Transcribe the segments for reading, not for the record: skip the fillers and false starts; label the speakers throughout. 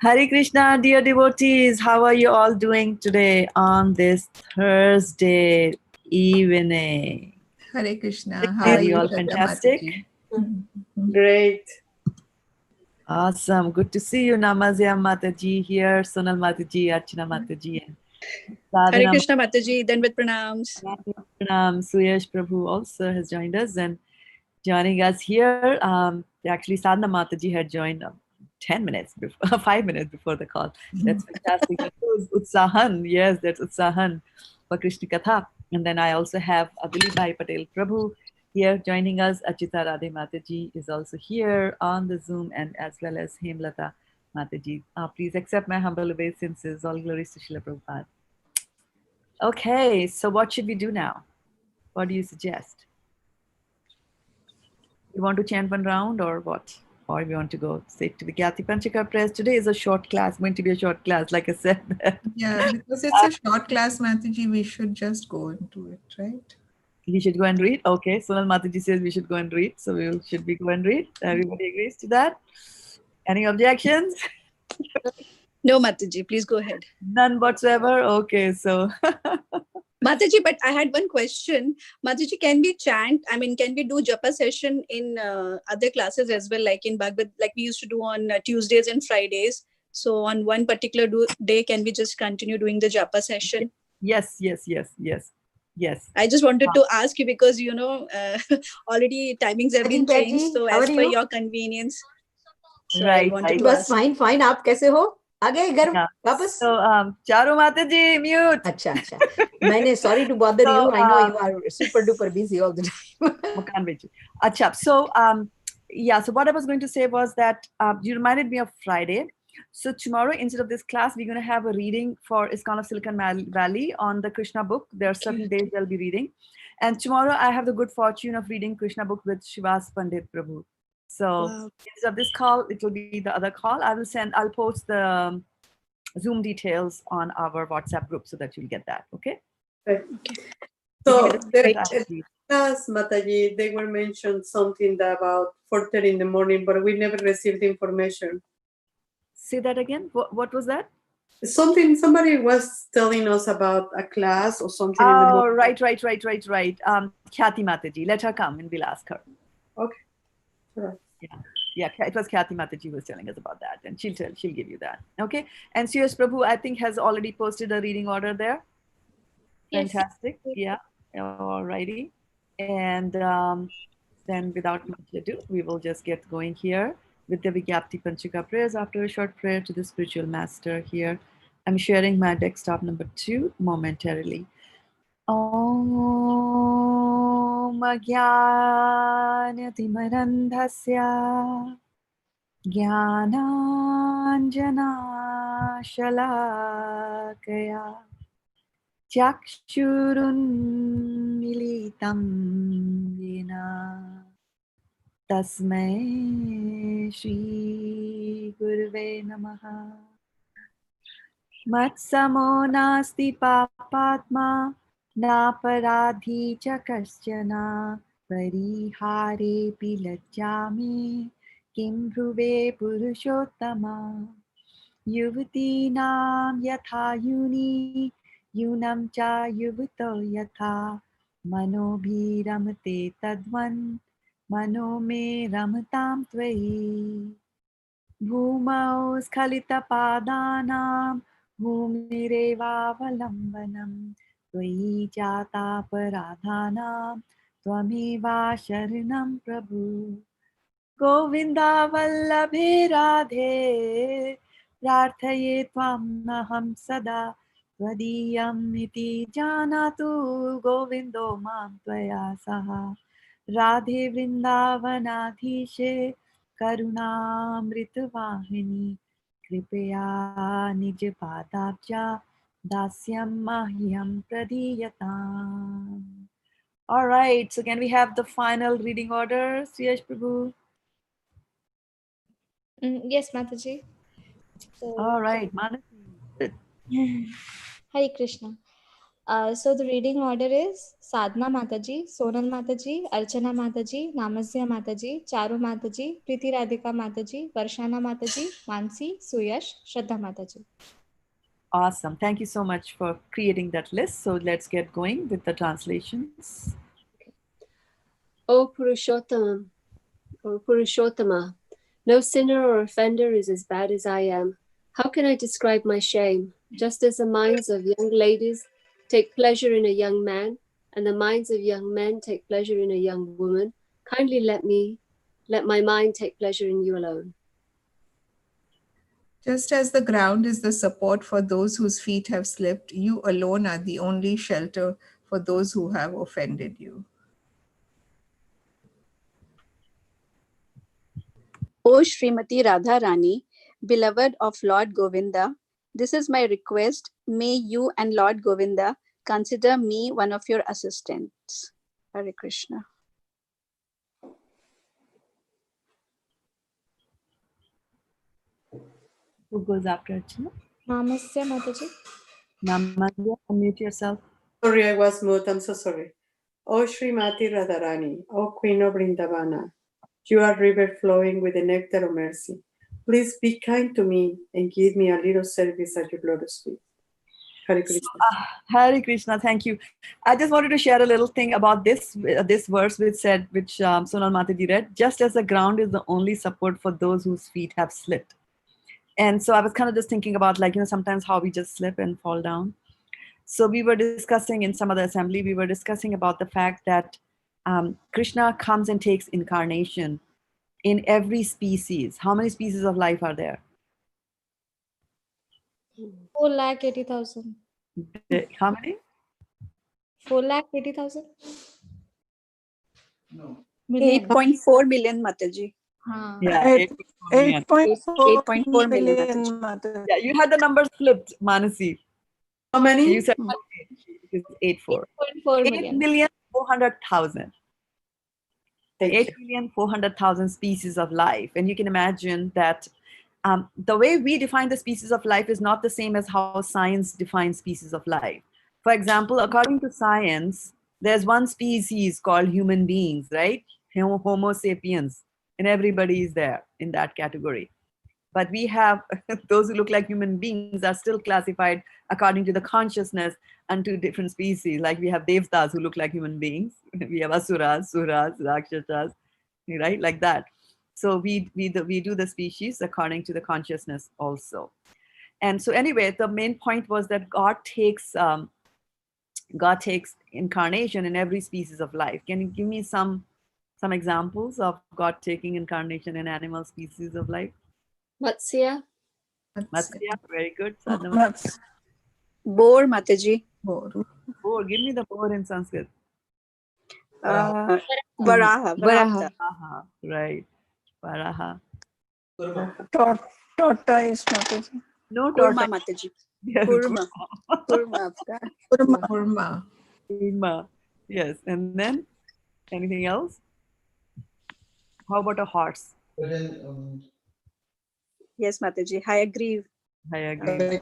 Speaker 1: Hare Krishna, dear devotees, how are you all doing today on this Thursday evening?
Speaker 2: Hare Krishna. How
Speaker 1: Are you all fantastic?
Speaker 3: Great.
Speaker 1: Awesome. Good to see you, Namazya Mataji here, Sonal Mataji, Archana Mataji. And
Speaker 4: Hare Krishna Mataji, then with pranams.
Speaker 1: Suyash Prabhu also has joined us and joining us here. Actually, Sadhana Mataji had joined 10 minutes before, 5 minutes before the call. That's fantastic. That was Utsahan. Yes, that's Utsahan for Krishna Katha. And then I also have Adili Bhai Patel Prabhu here joining us. Achita Radhe Mataji is also here on the Zoom, and as well as Hemlata Mataji. Please accept my humble obeisances. All glories to Srila Prabhupada. Okay, so what should we do now? What do you suggest? You want to chant one round or what? Or we want to go straight to the Gyati Panchaka prayers? Today is a short class, going to be a short class, like I said.
Speaker 2: Yeah, because it's a short class, Mataji, we should just go into it, right?
Speaker 1: We should go and read. Okay, Sonal Mataji says we should go and read. So should we go and read? Everybody agrees to that? Any objections?
Speaker 4: No, Mataji, please go ahead.
Speaker 1: None whatsoever? Okay, so.
Speaker 4: Mataji, but I had one question. Mataji, can we chant? I mean, can we do japa session in other classes as well, like in Bhagavad, like we used to do on Tuesdays and Fridays? So on one particular day, can we just continue doing the japa session?
Speaker 1: Yes.
Speaker 4: I just wanted to ask you because, you know, already timings have been changed. So as per your convenience. So
Speaker 1: right.
Speaker 4: I wanted to
Speaker 3: बस
Speaker 4: ask.
Speaker 3: fine. आप कैसे हो? आ गए घर वापस?
Speaker 1: So, Charu Mataji, mute.
Speaker 3: अच्छा. मैंने sorry to bother you. I know you are super duper busy all the time.
Speaker 1: So, so what I was going to say was that you reminded me of Friday. So tomorrow, instead of this class, we're going to have a reading for ISKCON of Silicon Valley on the Krishna book. There are certain days they'll be reading. And tomorrow, I have the good fortune of reading Krishna book with Shivas Pandit Prabhu. So instead of this call, it will be the other call. I'll post the Zoom details on our WhatsApp group so that you'll get that. Okay.
Speaker 5: Right. So class, Mataji, they were mentioned something about 4:30 in the morning, but we never received information.
Speaker 1: Say that again. What was that?
Speaker 5: Somebody was telling us about a class or something.
Speaker 1: Oh, right. Khyati Mataji. Let her come and we'll ask her.
Speaker 5: Okay. Right.
Speaker 1: Yeah, it was Khyati Mataji who was telling us about that, and she'll give you that. Okay. And Suyash Prabhu, I think, has already posted a reading order there. Yes. Fantastic. Yeah. Alrighty. And then without much ado, we will just get going here with the Vigyapti Panchaka prayers after a short prayer to the spiritual master here. I'm sharing my desktop number 2 momentarily. Om Jnanatimirandhasya Jnananjana Shalakaya Chakshurun Militam Yena Tasmai Shri Gurve Namaha. Matsamo nasti papatma naparadhi cha kasyana parihare pilajjami kim bhuve purushottama yuvati nam yatha yuni yunam cha yuvato yatha manobhi ramate tadvan mano me ramatam tvai bhumau skhalita padanam bhumirevavalambanam tvai jata paradhanam tvameva sharanam prabhu govinda vallabhe radhe prarthaye tvam naham sada Twadiyam iti janatu govindo mam tvaya saha Radhe Vrindavanadhishe Karunamritavahini Kripaya Nij Padabja Dasyam Mahyam Pradiyatam. All right, so can we have the final reading order, Sriyash Prabhu?
Speaker 6: Yes, Mataji. So,
Speaker 1: All right, Manasi.
Speaker 6: Hare Krishna. So the reading order is Sadhana Mataji, Sonal Mataji, Archana Mataji, Namasya Mataji, Charu Mataji, Priti Radhika Mataji, Varshana Mataji, Mansi, Suyash, Shraddha Mataji.
Speaker 1: Awesome. Thank you so much for creating that list. So let's get going with the translations.
Speaker 7: O Purushottam, or Purushottama, no sinner or offender is as bad as I am. How can I describe my shame? Just as the minds of young ladies take pleasure in a young man, and the minds of young men take pleasure in a young woman, kindly let my mind take pleasure in you alone.
Speaker 2: Just as the ground is the support for those whose feet have slipped, you alone are the only shelter for those who have offended you.
Speaker 4: O Srimati Radha Rani, beloved of Lord Govinda, this is my request. May you and Lord Govinda consider me one of your assistants. Hare Krishna.
Speaker 1: Who goes after Archana?
Speaker 6: Namasya Mataji.
Speaker 1: Namasya, unmute yourself.
Speaker 5: Sorry, I was mute. I'm so sorry. O Srimati Radharani, O Queen of Vrindavana, you are river flowing with the nectar of mercy. Please be kind to me and give me a little service at your lotus feet. Hare Krishna.
Speaker 1: Hare Krishna, thank you. I just wanted to share a little thing about this verse which Sonal Mataji read. Just as the ground is the only support for those whose feet have slipped. And so I was kind of just thinking about, like, sometimes how we just slip and fall down. So we were discussing in some other assembly, we were discussing about the fact that Krishna comes and takes incarnation in every species. How many species of life are there?
Speaker 6: 4,80,000.
Speaker 1: How many?
Speaker 6: 4,80,000?
Speaker 2: No.
Speaker 4: 8.4 million, Mataji.
Speaker 1: Yeah,
Speaker 4: 8.4 million, Mataji.
Speaker 1: Yeah, you had the numbers flipped, Manasi.
Speaker 5: How many?
Speaker 1: You said it is 8.4.
Speaker 6: 8.4 million.
Speaker 1: 8,400,000.
Speaker 5: Thank you.
Speaker 1: 8,400,000 species of life. And you can imagine that the way we define the species of life is not the same as how science defines species of life. For example, according to science, there's one species called human beings, right? Homo sapiens, and everybody is there in that category. But we have those who look like human beings are still classified according to the consciousness unto different species. Like we have devtas who look like human beings. We have asuras, suras, rakshasas, right? Like that. So we do the species according to the consciousness also. And so anyway, the main point was that God takes incarnation in every species of life. Can you give me some examples of God taking incarnation in animal species of life?
Speaker 7: Matsya,
Speaker 1: Matsya, very good.
Speaker 4: Boar, Mataji.
Speaker 2: Boar.
Speaker 1: Boar, give me the boar in Sanskrit.
Speaker 4: Varaha.
Speaker 7: Varaha.
Speaker 1: Varaha, right. Varaha.
Speaker 2: Tortoise, Mataji.
Speaker 1: No
Speaker 4: Kurma,
Speaker 1: tortoise.
Speaker 4: Mataji.
Speaker 1: Yes,
Speaker 4: Kurma. Kurma.
Speaker 2: Kurma.
Speaker 1: Kurma. Yes, and then anything else? How about a horse?
Speaker 4: Yes, Mataji. I agree.
Speaker 1: I agree.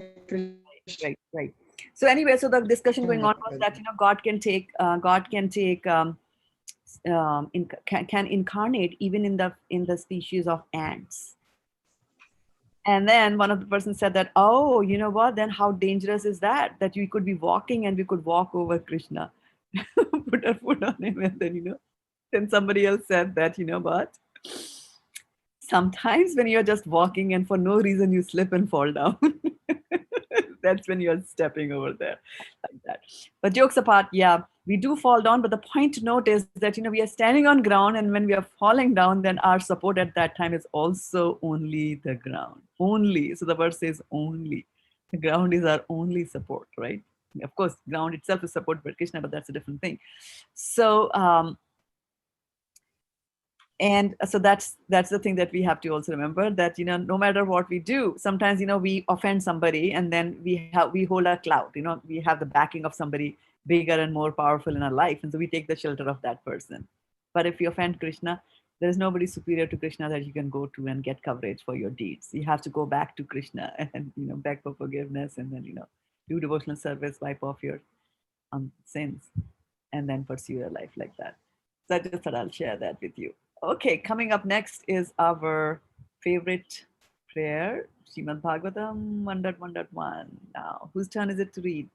Speaker 1: Right. So anyway, so the discussion going on was that God can incarnate even in the species of ants. And then one of the persons said that, oh, you know what? Then how dangerous is that? That we could be walking and we could walk over Krishna, put our foot on him, and then then somebody else said that, what? Sometimes when you're just walking and for no reason you slip and fall down, that's when you're stepping over there like that. But jokes apart, yeah, we do fall down. But the point to note is that, we are standing on ground, and when we are falling down, then our support at that time is also only the ground. Only. So the verse says only. The ground is our only support, right? Of course, ground itself is support by Krishna, but that's a different thing. So, and so that's the thing that we have to also remember, that no matter what we do, sometimes we offend somebody, and then we hold our clout. We have the backing of somebody bigger and more powerful in our life, and so we take the shelter of that person. But if you offend Krishna, there is nobody superior to Krishna that you can go to and get coverage for your deeds. You have to go back to Krishna and beg for forgiveness, and then do devotional service, wipe off your sins, and then pursue your life like that. So I just thought I'll share that with you. Okay, coming up next is our favorite prayer, Srimad Bhagavatam 1.1.1. Now, whose turn is it to read?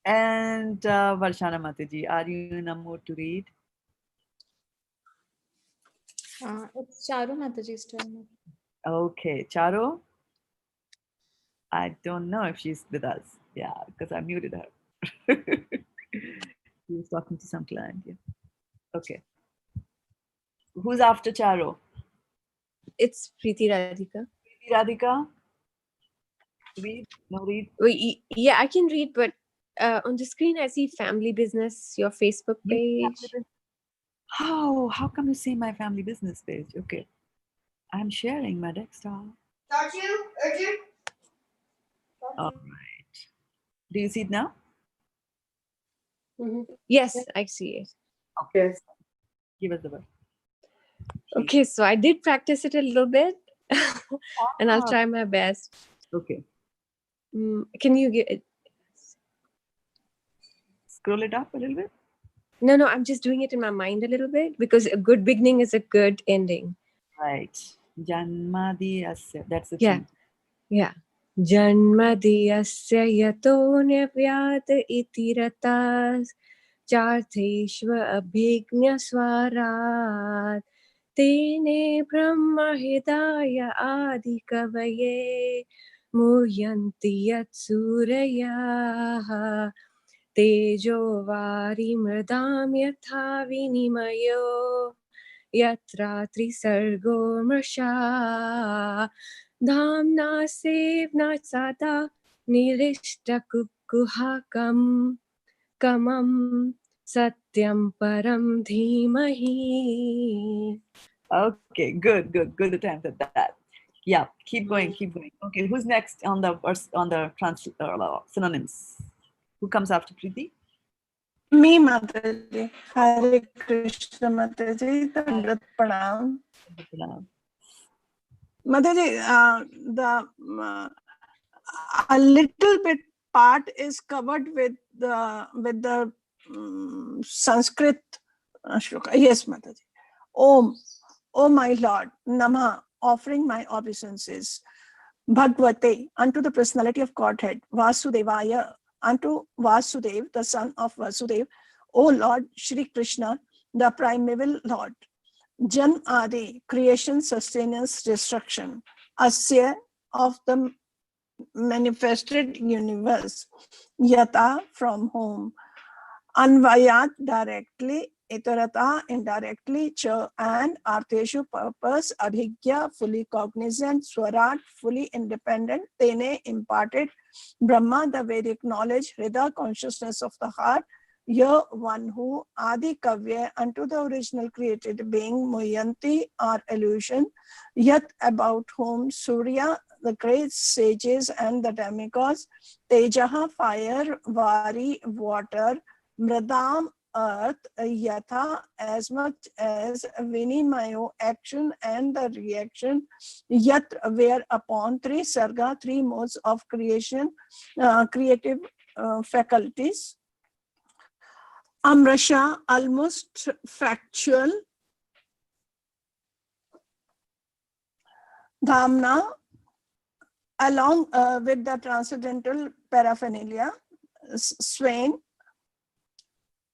Speaker 1: And Varshana Mataji, are you in a mood to read?
Speaker 6: It's Charu Mataji's turn.
Speaker 1: Okay, Charu? I don't know if she's with us. Yeah, because I muted her. She was talking to some client. Yeah. Okay. Who's after Charu?
Speaker 8: It's Preeti Radhika.
Speaker 1: Preeti Radhika? Read? No read?
Speaker 8: Wait, yeah, I can read, but on the screen I see family business, your Facebook page.
Speaker 1: How come you see my family business page? Okay. I'm sharing my desktop.
Speaker 9: Start you, urgent.
Speaker 1: All right. Do you see it now?
Speaker 8: Yes, I see it.
Speaker 1: Okay. Give us the word.
Speaker 8: Okay, so I did practice it a little bit, and I'll try my best.
Speaker 1: Okay.
Speaker 8: Can you get it?
Speaker 1: Scroll it up a little bit?
Speaker 8: No, I'm just doing it in my mind a little bit, because a good beginning is a good ending.
Speaker 1: Right. Janmadiyasya. That's the
Speaker 8: Yeah.
Speaker 1: thing.
Speaker 8: Yeah. Janmadiyasya yato nevyat itiratas chartheshva abhignya swarat tene brahma hidaya adi kavaye muhyanti yat suryaha tejo vari mridam yatha vinimayo yatra trisargo mrsha Dhamna sevna sada nirishta kukuhakam kamam satyam param dhimahi.
Speaker 1: Okay, good attempt at that. Yeah, keep going. Okay, who's next on the synonyms? Who comes after Preeti?
Speaker 2: Me, Mataji. Hare Krishna, Mataji. Dandat Pranam. Mataji, a little bit part is covered with the Sanskrit shloka. Yes, Mataji. Om, O my Lord, Namah, offering my obeisances. Bhagavate, unto the personality of Godhead. Vasudevaya, unto Vasudev, the son of Vasudev. O Lord, Shri Krishna, the primeval Lord. Jan Adi, creation, sustenance, destruction. Asya, of the manifested universe. Yata, from whom. Anvayat, directly. Itarata, indirectly. Cha, and Arteshu, purpose. Abhigya, fully cognizant. Swarat, fully independent. Tene, imparted. Brahma, the Vedic knowledge. Hrida, consciousness of the heart. Ya, one who. Adi Kavya, unto the original created being. Muyanti, our illusion. Yat, about whom. Surya, the great sages and the demigods. Tejaha, fire. Vari, water. Mridam, earth. Yatha, as much as. Vinimayo, action and the reaction. Yat, where upon. Three sarga, three modes of creation, creative faculties. Amrasha, almost factual. Dhamna, along with the transcendental paraphernalia. Swain,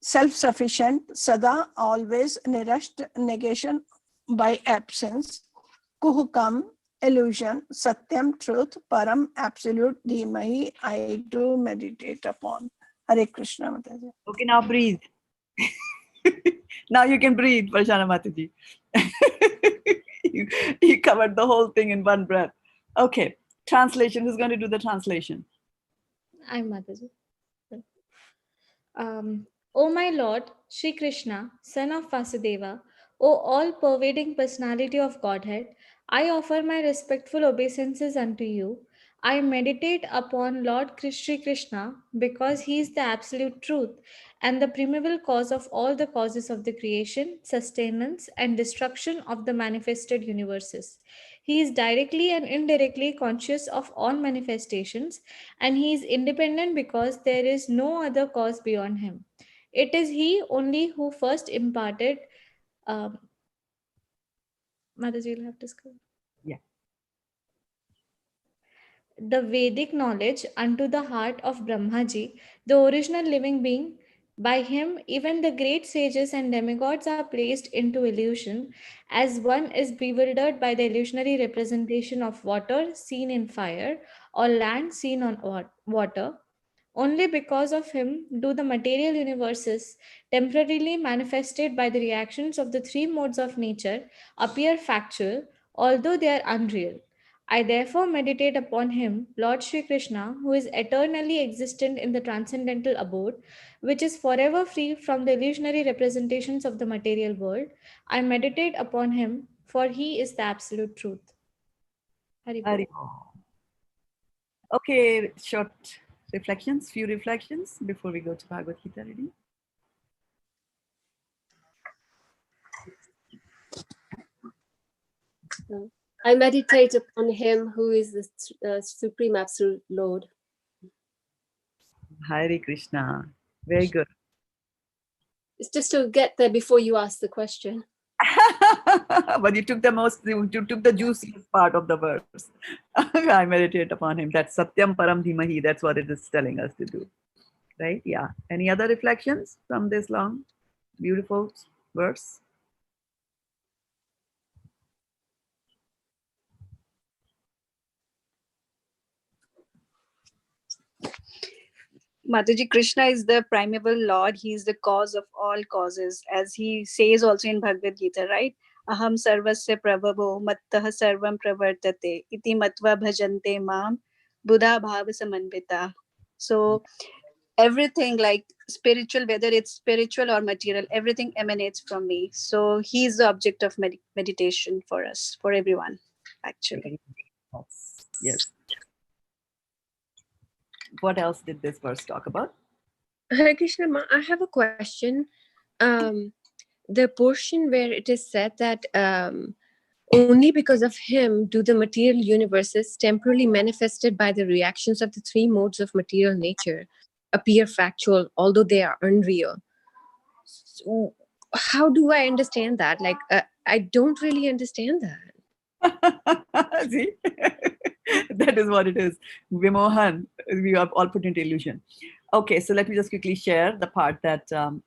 Speaker 2: self-sufficient. Sada, always. Nirasht, negation by absence. Kuhukam, illusion. Satyam, truth. Param, absolute. Dhimahi, I do meditate upon. Hare Krishna, Mataji.
Speaker 1: Okay, now breathe. Now you can breathe, Varshana Mataji. You covered the whole thing in one breath. Okay, Translation. Who's going to do the translation?
Speaker 6: I'm Mataji. O my Lord, Sri Krishna, son of Vasudeva, O all-pervading personality of Godhead, I offer my respectful obeisances unto you. I meditate upon Lord Sri Krishna because he is the absolute truth and the primeval cause of all the causes of the creation, sustenance, and destruction of the manifested universes. He is directly and indirectly conscious of all manifestations, and he is independent because there is no other cause beyond him. It is he only who first imparted. Um, Mataji will have to school.
Speaker 1: Yeah.
Speaker 6: The Vedic knowledge unto the heart of Brahmaji, the original living being. By him, even the great sages and demigods are placed into illusion, as one is bewildered by the illusionary representation of water seen in fire or land seen on water. Only because of him do the material universes, temporarily manifested by the reactions of the three modes of nature, appear factual, although they are unreal. I therefore meditate upon him, Lord Sri Krishna, who is eternally existent in the transcendental abode, which is forever free from the illusionary representations of the material world. I meditate upon him, for he is the absolute truth. Haribol.
Speaker 1: Haribol. Okay, short reflections, few reflections before we go to Bhagavad-gita reading.
Speaker 7: I meditate upon him who is the Supreme Absolute Lord.
Speaker 1: Hare Krishna. Very good.
Speaker 7: It's just to get there before you ask the question.
Speaker 1: But you took the juiciest part of the verse. I meditate upon him. That's Satyam Param Dhimahi. That's what it is telling us to do. Right? Yeah. Any other reflections from this long, beautiful verse?
Speaker 4: Mataji, Krishna is the primeval Lord. He is the cause of all causes, as he says also in Bhagavad-gita, right? Aham sarvasya prabhavo mattah sarvam pravartate iti matva bhajante mam buddha bhava samanvita. So everything like spiritual, whether it's spiritual or material, everything emanates from me. So he is the object of meditation for us, for everyone, actually.
Speaker 1: Yes. What else did this verse talk about?
Speaker 8: Hare Krishna, Ma, I have a question. The portion where it is said that only because of him do the material universes temporarily manifested by the reactions of the three modes of material nature appear factual, although they are unreal. So how do I understand that? Like, I don't really understand that.
Speaker 1: See, that is what it is. Vimohan, we are all put into illusion. Okay, so let me just quickly share the part that hold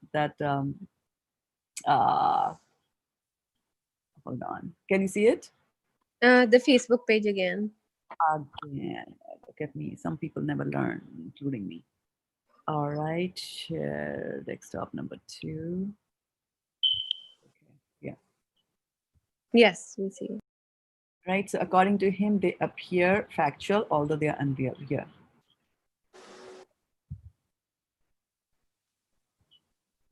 Speaker 1: on. Can you see it?
Speaker 8: The Facebook page again.
Speaker 1: Again, look at me. Some people never learn, including me. All right, share desktop number 2. Okay, yeah.
Speaker 8: Yes, we see.
Speaker 1: Right, so according to him, they appear factual, although they are unreal. Here.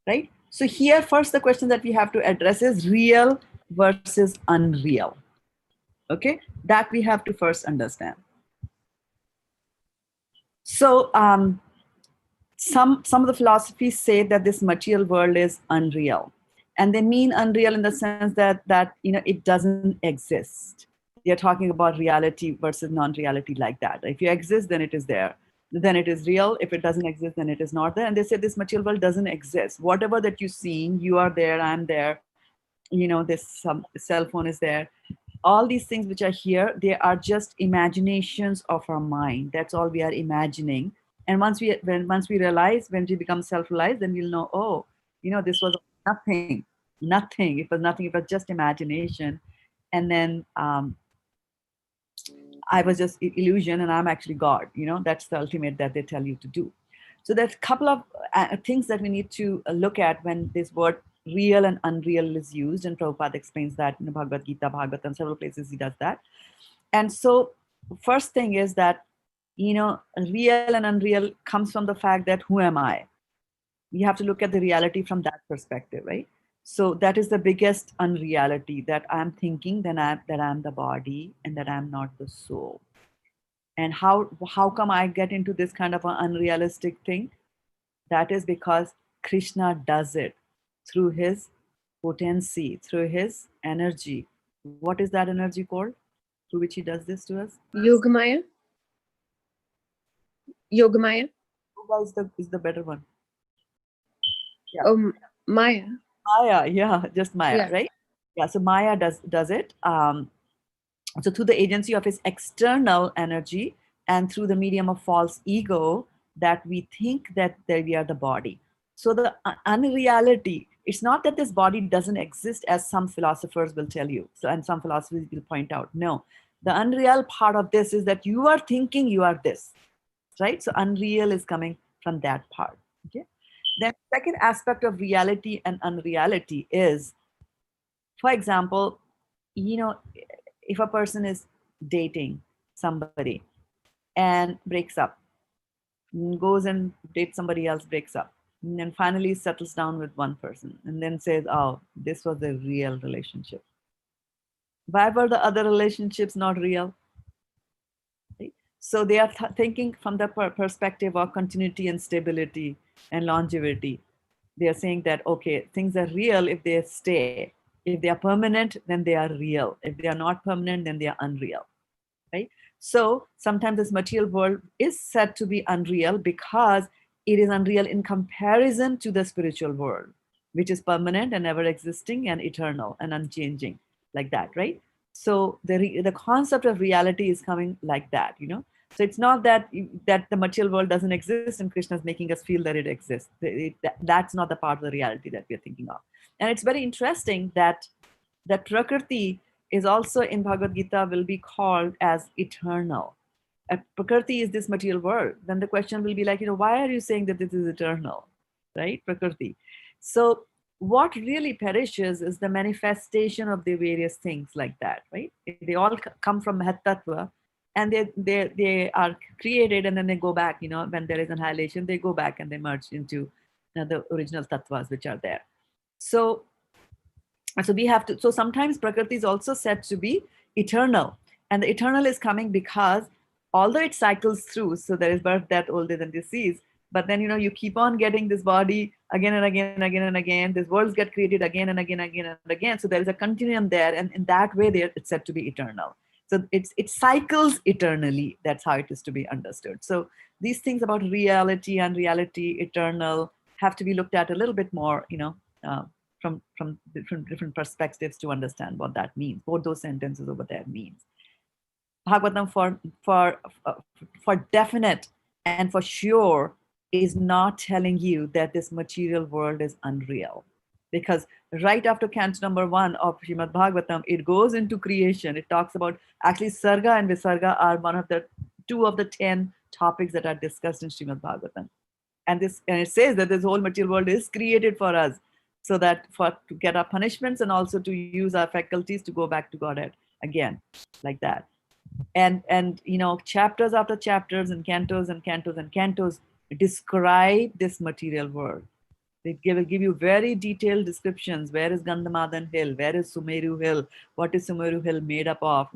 Speaker 1: Right? So here, first, the question that we have to address is real versus unreal. Okay? That we have to first understand. So some of the philosophies say that this material world is unreal. And they mean unreal in the sense that it doesn't exist. They're talking about reality versus non-reality like that. If you exist, then it is there. Then it is real. If it doesn't exist, then it is not there. And they say this material world doesn't exist. Whatever that you see, you are there, I'm there. This cell phone is there. All these things which are here, they are just imaginations of our mind. That's all we are imagining. And once we realize, when we become self-realized, then we'll know, oh, this was nothing. It was nothing. It was just imagination. And then I was just illusion, and I'm actually God. That's the ultimate that they tell you to do. So there's a couple of things that we need to look at when this word real and unreal is used. And Prabhupada explains that in Bhagavad-gita, Bhagavatam, several places he does that. And so first thing is that, real and unreal comes from the fact that who am I? You have to look at the reality from that perspective, right? So that is the biggest unreality, that I'm thinking that I'm the body and that I'm not the soul. And how come I get into this kind of an unrealistic thing? That is because Krishna does it through his potency, through his energy. What is that energy called, through which he does this to us?
Speaker 8: Yogamaya. Yogamaya.
Speaker 1: Yoga is the better one. Yeah.
Speaker 8: Oh, Maya.
Speaker 1: Maya, yeah, just Maya,
Speaker 8: Yeah.
Speaker 1: right? Yeah, so Maya does it. So through the agency of his external energy and through the medium of false ego, that we think that we are the body. So the unreality, it's not that this body doesn't exist, as some philosophers will tell you. So, and some philosophers will point out, no, the unreal part of this is that you are thinking you are this, right? So unreal is coming from that part. Okay. Then second aspect of reality and unreality is, for example, if a person is dating somebody and breaks up, goes and dates somebody else, breaks up, and then finally settles down with one person and then says, oh, this was a real relationship. Why were the other relationships not real? Right? So they are thinking from the perspective of continuity and stability and longevity. They are saying that, okay, things are real if they stay. If they are permanent, then they are real. If they are not permanent, then they are unreal. Right? So sometimes this material world is said to be unreal because it is unreal in comparison to the spiritual world, which is permanent and ever existing and eternal and unchanging, like that, right? So the concept of reality is coming like that, So it's not that the material world doesn't exist and Krishna is making us feel that it exists. That's not the part of the reality that we're thinking of. And it's very interesting that Prakriti is also in Bhagavad-gita will be called as eternal. Prakriti is this material world. Then the question will be like, why are you saying that this is eternal, right? Prakriti. So what really perishes is the manifestation of the various things like that, right? They all come from Mahat-tattva, and they are created and then they go back, when there is annihilation, they go back and they merge into the original tattvas which are there. So we have to, so sometimes Prakriti is also said to be eternal, and the eternal is coming because although it cycles through, so there is birth, death, old age and disease, but then you keep on getting this body again and again and again and again, these worlds get created again and again and again and again, so there is a continuum there, and in that way it's said to be eternal. So it cycles eternally. That's how it is to be understood. So these things about reality and reality, eternal, have to be looked at a little bit more, from different perspectives to understand what that means. Both those sentences over there means. Bhagavatam for definite and for sure is not telling you that this material world is unreal. Because right after canto number 1 of Srimad Bhagavatam, it goes into creation. It talks about, actually Sarga and Visarga are one of the 2 of the 10 topics that are discussed in Srimad Bhagavatam. And it says that this whole material world is created for us, so that to get our punishments and also to use our faculties to go back to Godhead again, like that. And chapters after chapters and cantos and cantos and cantos describe this material world. They will give you very detailed descriptions. Where is Gandhamadhan Hill? Where is Sumeru Hill? What is Sumeru Hill made up of?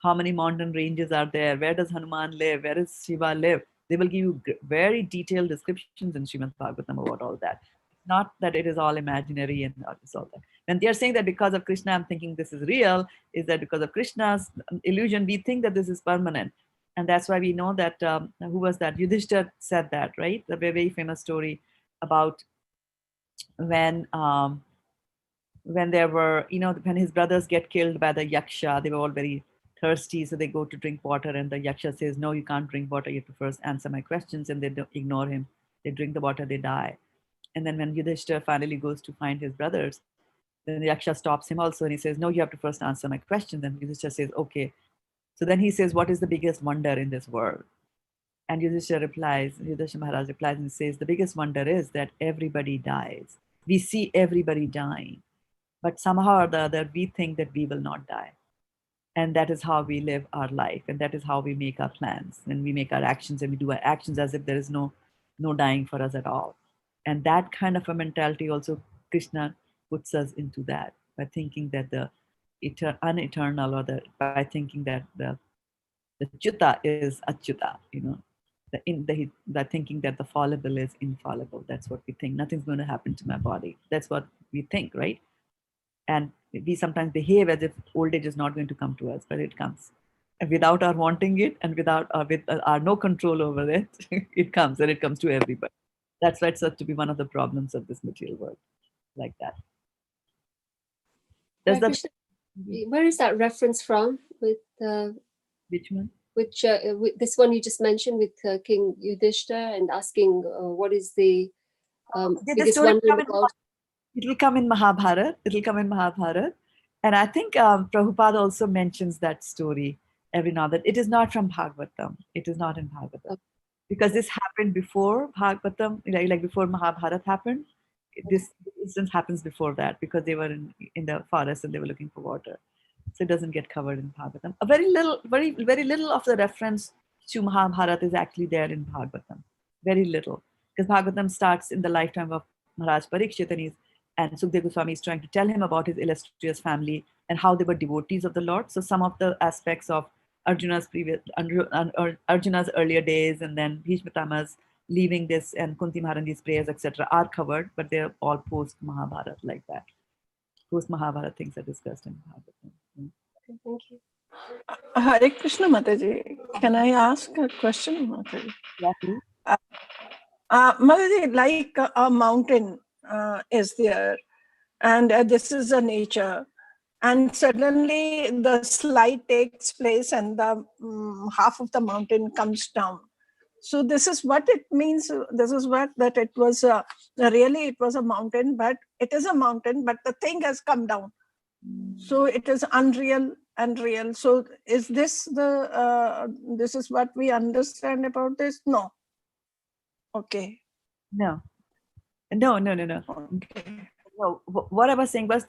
Speaker 1: How many mountain ranges are there? Where does Hanuman live? Where does Shiva live? They will give you very detailed descriptions in Srimad Bhagavatam about all that. Not that it is all imaginary and not all that. When they are saying that because of Krishna, I'm thinking this is real, is that because of Krishna's illusion, we think that this is permanent. And that's why we know that, who was that? Yudhishthira said that, right? The very, very famous story about when there were, when his brothers get killed by the yaksha, they were all very thirsty, so they go to drink water, and the yaksha says, no, you can't drink water, you have to first answer my questions, and they don't ignore him. They drink the water, they die. And then when Yudhishthira finally goes to find his brothers, then the yaksha stops him also, and he says, no, you have to first answer my questions. And Yudhishthira says, okay. So then he says, what is the biggest wonder in this world? And Yudhishthira Maharaj replies and says, the biggest wonder is that everybody dies. We see everybody dying, but somehow or the other, we think that we will not die. And that is how we live our life, and that is how we make our plans, and we make our actions, and we do our actions as if there is no dying for us at all. And that kind of a mentality also Krishna puts us into that, by thinking that the uneternal, or by thinking that the Chuta is Achyuta, the thinking that the fallible is infallible. That's what we think. Nothing's going to happen to my body. That's what we think, right? And we sometimes behave as if old age is not going to come to us, but it comes. And without our wanting it, and with our no control over it, it comes, and it comes to everybody. That's why it's said to be one of the problems of this material world, like that. Does that?
Speaker 7: Krishna, where is that reference from? With
Speaker 1: Which one?
Speaker 7: with this one you just mentioned, with King Yudhishthira and asking what is the biggest wonder in the world?
Speaker 1: It'll come in Mahabharata. And I think Prabhupada also mentions that story every now and then. It is not from Bhagavatam. It is not in Bhagavatam.
Speaker 7: Okay.
Speaker 1: Because this happened before Bhagavatam, like before Mahabharata happened. This instance happens before that, because they were in the forest and they were looking for water. So it doesn't get covered in Bhagavatam. A very little of the reference to Mahabharata is actually there in Bhagavatam. Very little. Because Bhagavatam starts in the lifetime of Maharaj Parikshit, and Sukadeva Goswami is trying to tell him about his illustrious family and how they were devotees of the Lord. So some of the aspects of Arjuna's earlier days, and then Bhishma Pitama's leaving this, and Kunti Maharanji's prayers, etc., are covered, but they're all post Mahabharata, like that. Post Mahabharata things are discussed in Bhagavatam.
Speaker 7: Okay, thank you.
Speaker 2: Hare Krishna, Mataji. Can I ask a question, Mataji?
Speaker 1: Yeah, please.
Speaker 2: Mataji, like a mountain is there, and this is a nature, and suddenly the slide takes place, and the half of the mountain comes down. So this is what it means. This is what that it was. Really, it was a mountain, but it is a mountain, but the thing has come down. So it is unreal and real. So is this this is what we understand about this? No. Okay.
Speaker 1: No.
Speaker 2: Okay.
Speaker 1: No, what I was saying was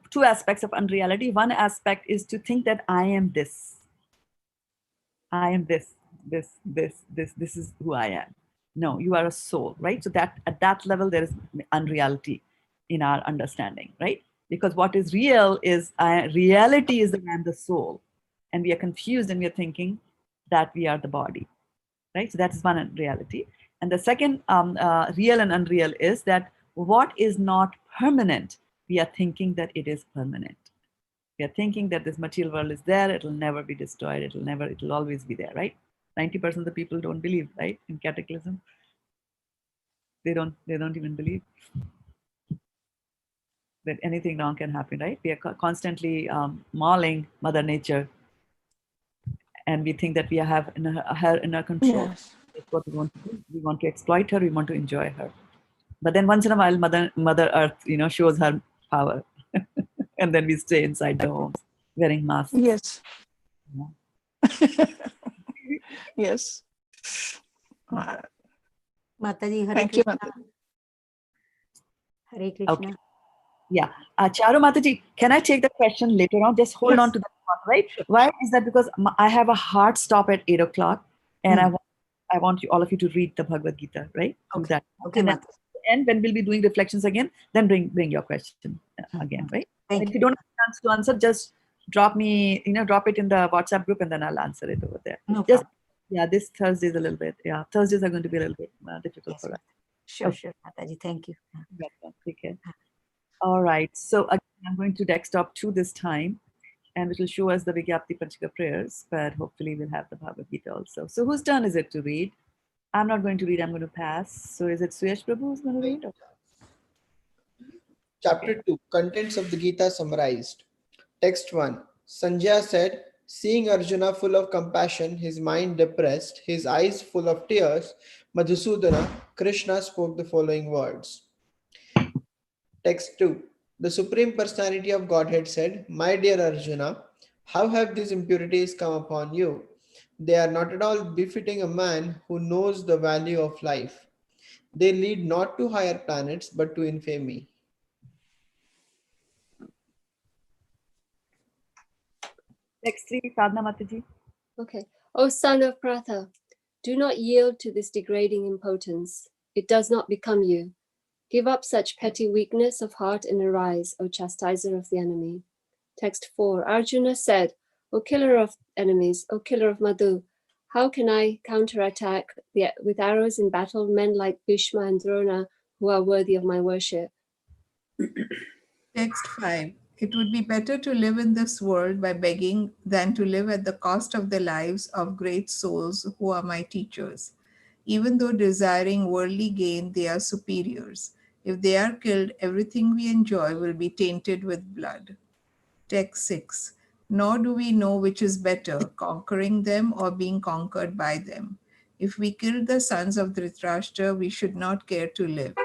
Speaker 1: two aspects of unreality. One aspect is to think that I am this. I am this is who I am. No, you are a soul, right? So that at that level, there is unreality in our understanding, right? Because what is real is reality is that I am the soul, and we are confused, and we are thinking that we are the body, right? So that is one reality. And the second real and unreal is that what is not permanent, we are thinking that it is permanent. We are thinking that this material world is there, it will never be destroyed, it will always be there, right? 90% of the people don't believe, right, in cataclysm. They don't even believe that anything wrong can happen, right? We are constantly mauling Mother Nature, and we think that we have her in our control.
Speaker 2: Yes.
Speaker 1: That's what we want to do. We want to exploit her, we want to enjoy her. But then once in a while, Mother Earth, shows her power. And then we stay inside the homes wearing masks.
Speaker 2: Yes.
Speaker 1: Yeah.
Speaker 2: Yes.
Speaker 3: Mataji, Hare
Speaker 2: Thank you,
Speaker 3: Krishna.
Speaker 2: Mataji.
Speaker 3: Hare Krishna.
Speaker 1: Okay. Yeah. Charu Mataji, can I take the question later on? Just hold on to that one, right? Why is that? Because I have a hard stop at 8 o'clock, and I want all of you to read the Bhagavad-gita, right?
Speaker 3: Okay.
Speaker 1: Do that.
Speaker 3: Okay,
Speaker 1: And then,
Speaker 3: Mataji.
Speaker 1: and when we'll be doing reflections again, then bring your question again, right?
Speaker 3: Thank
Speaker 1: If
Speaker 3: you.
Speaker 1: you don't have a chance to answer, just drop it in the WhatsApp group, and then I'll answer it over there.
Speaker 3: No
Speaker 1: Just,
Speaker 3: problem.
Speaker 1: this Thursday is a little bit, Thursdays are going to be a little bit difficult
Speaker 3: Yes,
Speaker 1: for us.
Speaker 3: Sure,
Speaker 1: Okay.
Speaker 3: sure, Mataji. Thank you.
Speaker 1: Welcome. Take care. All right. So again, I'm going to desktop 2 this time, and it will show us the Vigyapti Panchika prayers, but hopefully we'll have the Bhagavad Gita also. So whose turn is it to read? I'm not going to read, I'm going to pass. So is it Suyash Prabhu who's going to read?
Speaker 10: Chapter 2, Contents of the Gita summarized. Text 1. Sanjaya said, seeing Arjuna full of compassion, his mind depressed, his eyes full of tears, Madhusudana, Krishna spoke the following words. Text 2. The Supreme Personality of Godhead said, my dear Arjuna, how have these impurities come upon you? They are not at all befitting a man who knows the value of life. They lead not to higher planets, but to infamy.
Speaker 1: Text 3, Sadhana Mataji.
Speaker 7: Okay. O son of Pratha, do not yield to this degrading impotence. It does not become you. Give up such petty weakness of heart and arise, O chastiser of the enemy. Text 4. Arjuna said, O killer of enemies, O killer of Madhu, how can I counterattack with arrows in battle men like Bhishma and Drona who are worthy of my worship?
Speaker 11: Text 5. It would be better to live in this world by begging than to live at the cost of the lives of great souls who are my teachers. Even though desiring worldly gain, they are superiors. If they are killed, everything we enjoy will be tainted with blood. Text 6. Nor do we know which is better, conquering them or being conquered by them. If we killed the sons of Dhritarashtra, we should not care to live.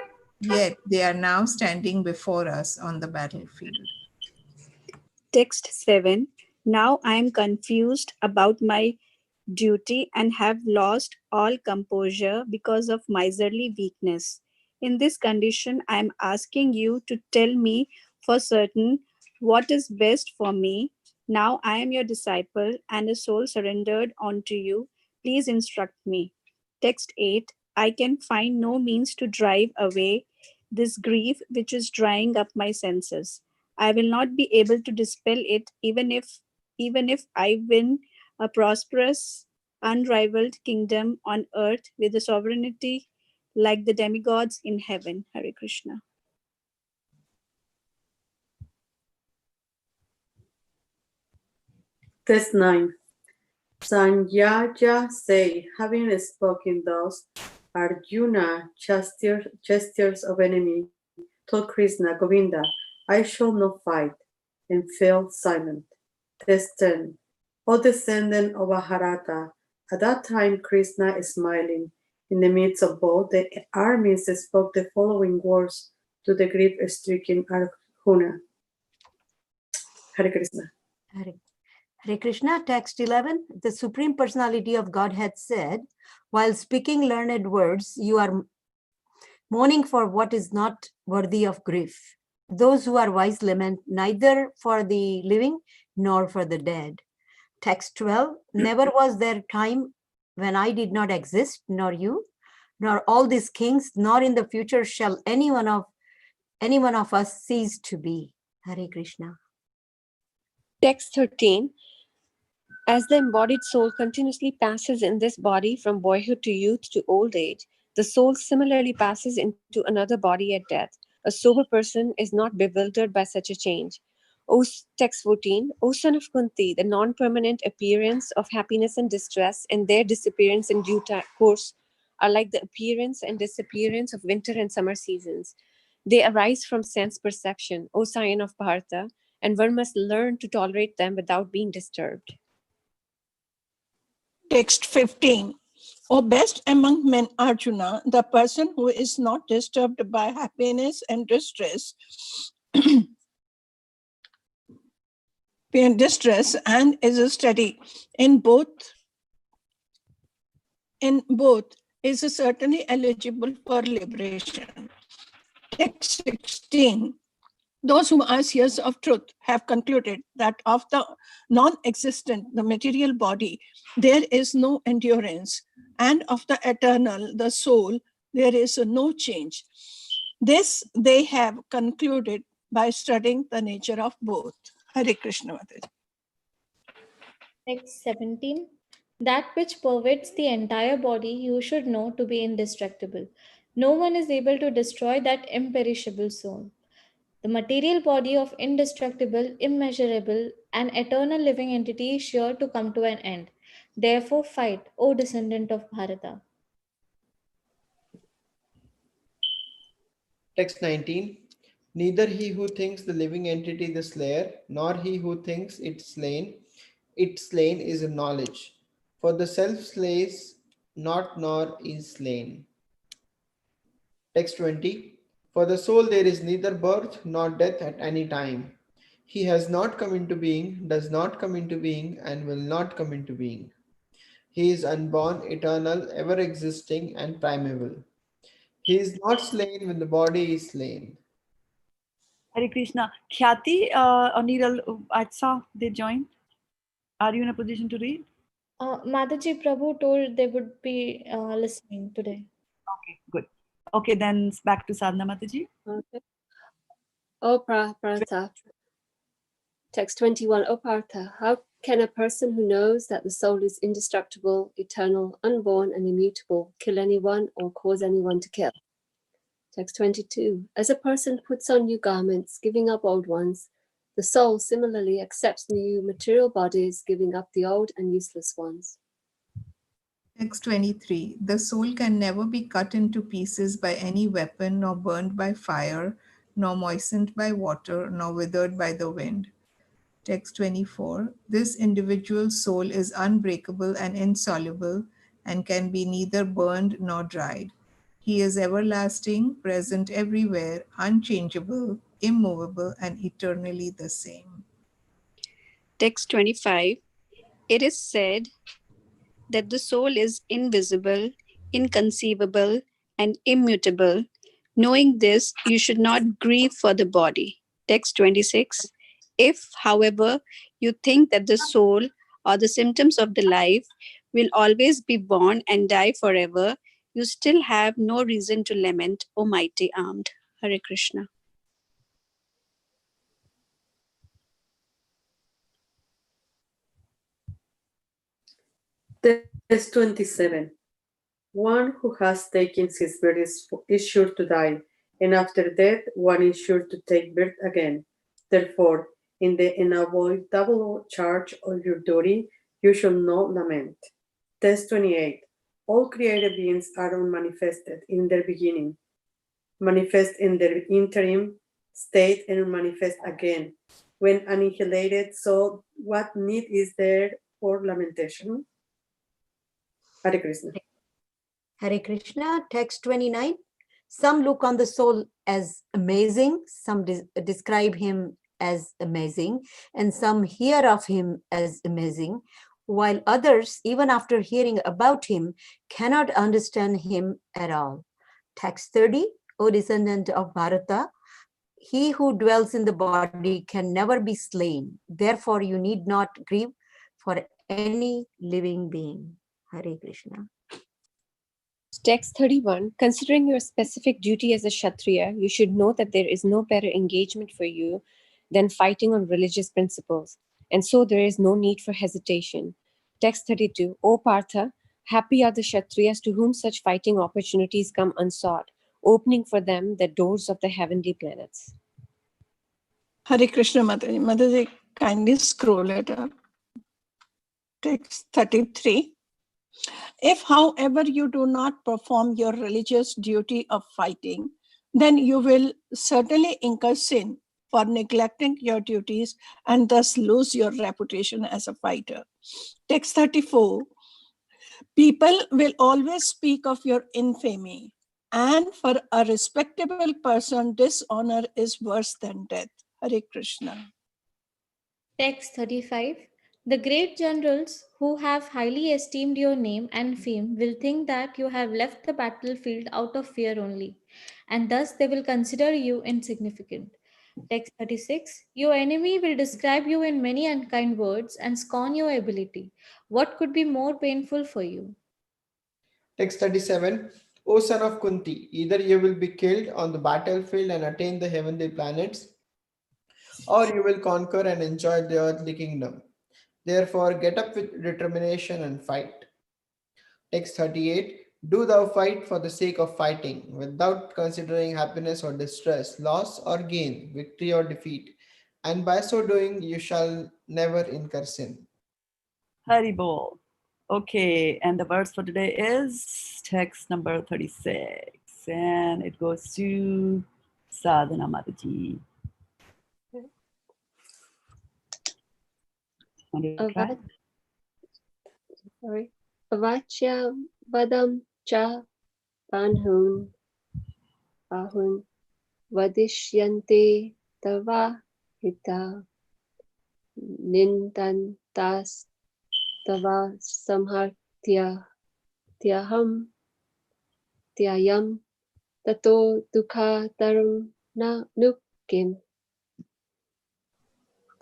Speaker 11: Yet they are now standing before us on the battlefield.
Speaker 4: Text 7. Now I am confused about my duty and have lost all composure because of miserly weakness. In this condition, I am asking you to tell me for certain what is best for me. Now I am your disciple and a soul surrendered unto you. Please instruct me. Text 8. I can find no means to drive away this grief which is drying up my senses. I will not be able to dispel it even if I win a prosperous, unrivaled kingdom on earth with a sovereignty like the demigods in heaven. Hare Krishna.
Speaker 5: Text 9. Sanjaya said, having spoken thus, Arjuna, chasters of enemy, told Krishna, Govinda, I shall not fight, and fell silent. Text 10. O descendant of Bharata, at that time Krishna is smiling. In the midst of both the armies spoke the following words to the grief-stricken Arjuna. Hare Krishna.
Speaker 3: Hare Krishna, text 11. The Supreme Personality of Godhead said, while speaking learned words, you are mourning for what is not worthy of grief. Those who are wise lament neither for the living nor for the dead. Text 12. Never was there time when I did not exist, nor you, nor all these kings, nor in the future shall any one of us cease to be. Hare Krishna.
Speaker 8: Text 13. As the embodied soul continuously passes in this body from boyhood to youth to old age, the soul similarly passes into another body at death. A sober person is not bewildered by such a change. Text 14. O son of Kunti, the non-permanent appearance of happiness and distress and their disappearance in due course are like the appearance and disappearance of winter and summer seasons. They arise from sense perception, O scion of Bharata, and one must learn to tolerate them without being disturbed.
Speaker 2: Text 15. O best among men, Arjuna, the person who is not disturbed by happiness and distress, and is steady in both is certainly eligible for liberation. Text 16. Those who are seers of truth have concluded that of the non-existent, the material body, there is no endurance, and of the eternal, the soul, there is no change. This they have concluded by studying the nature of both. Hare Krishna.
Speaker 6: Text 17. That which pervades the entire body you should know to be indestructible. No one is able to destroy that imperishable soul. The material body of indestructible, immeasurable, and eternal living entity is sure to come to an end. Therefore fight, O descendant of Bharata.
Speaker 10: Text 19. Neither he who thinks the living entity the slayer, nor he who thinks it slain is in knowledge. For the self slays not nor is slain. Text 20. For the soul there is neither birth nor death at any time. He has not come into being, does not come into being, and will not come into being. He is unborn, eternal, ever existing, and primeval. He is not slain when the body is slain.
Speaker 1: Hare Krishna. Khyati or Niral, I saw they joined. Are you in a position to read?
Speaker 6: Mataji, Prabhu told they would be listening today.
Speaker 1: Okay, good. Okay, then back to Sadhana Mataji.
Speaker 7: Okay. O Partha, text 21. O Partha, how can a person who knows that the soul is indestructible, eternal, unborn, and immutable kill anyone or cause anyone to kill? Text 22. As a person puts on new garments, giving up old ones, the soul similarly accepts new material bodies, giving up the old and useless ones.
Speaker 11: Text 23. The soul can never be cut into pieces by any weapon, nor burned by fire, nor moistened by water, nor withered by the wind. Text 24. This individual soul is unbreakable and insoluble, and can be neither burned nor dried. He is everlasting, present everywhere, unchangeable, immovable, and eternally the same.
Speaker 4: Text 25. It is said that the soul is invisible, inconceivable, and immutable. Knowing this, you should not grieve for the body. Text 26. If, however, you think that the soul or the symptoms of the life will always be born and die forever, you still have no reason to lament, O mighty armed. Hare Krishna.
Speaker 5: Text 27. One who has taken his birth is sure to die, and after death one is sure to take birth again. Therefore, in the unavoidable charge of your duty, you shall not lament. Text 28. All created beings are unmanifested in their beginning, manifest in their interim state, and manifest again when annihilated. So what need is there for lamentation? Hare Krishna.
Speaker 3: Hare Krishna, text 29. Some look on the soul as amazing, some describe him as amazing, and some hear of him as amazing, while others, even after hearing about him, cannot understand him at all. Text 30. O descendant of Bharata, he who dwells in the body can never be slain. Therefore, you need not grieve for any living being. Hare Krishna.
Speaker 7: Text 31. Considering your specific duty as a Kshatriya, you should know that there is no better engagement for you than fighting on religious principles, and so there is no need for hesitation. Text 32. O Partha, happy are the Kshatriyas to whom such fighting opportunities come unsought, opening for them the doors of the heavenly planets.
Speaker 2: Hare Krishna Mataji. Mataji, kindly scroll it up. Text 33. If, however, you do not perform your religious duty of fighting, then you will certainly incur sin for neglecting your duties and thus lose your reputation as a fighter. Text 34. People will always speak of your infamy, and for a respectable person, dishonor is worse than death. Hare Krishna.
Speaker 6: Text 35. The great generals who have highly esteemed your name and fame will think that you have left the battlefield out of fear only, and thus they will consider you insignificant. Text 36. Your enemy will describe you in many unkind words and scorn your ability. What could be more painful for you?
Speaker 10: Text 37. O son of Kunti, either you will be killed on the battlefield and attain the heavenly planets, or you will conquer and enjoy the earthly kingdom. Therefore, get up with determination and fight. Text 38. Do thou fight for the sake of fighting, without considering happiness or distress, loss or gain, victory or defeat, and by so doing you shall never incur sin.
Speaker 1: Hari Bol. Okay, and the verse for today is text number 36, and it goes to Sadhana Mataji.
Speaker 7: Avachya vadam cha bahun vadishyante tava hita nindantas tava samhartya tyaham tyayam tato dukha tarum na nukim.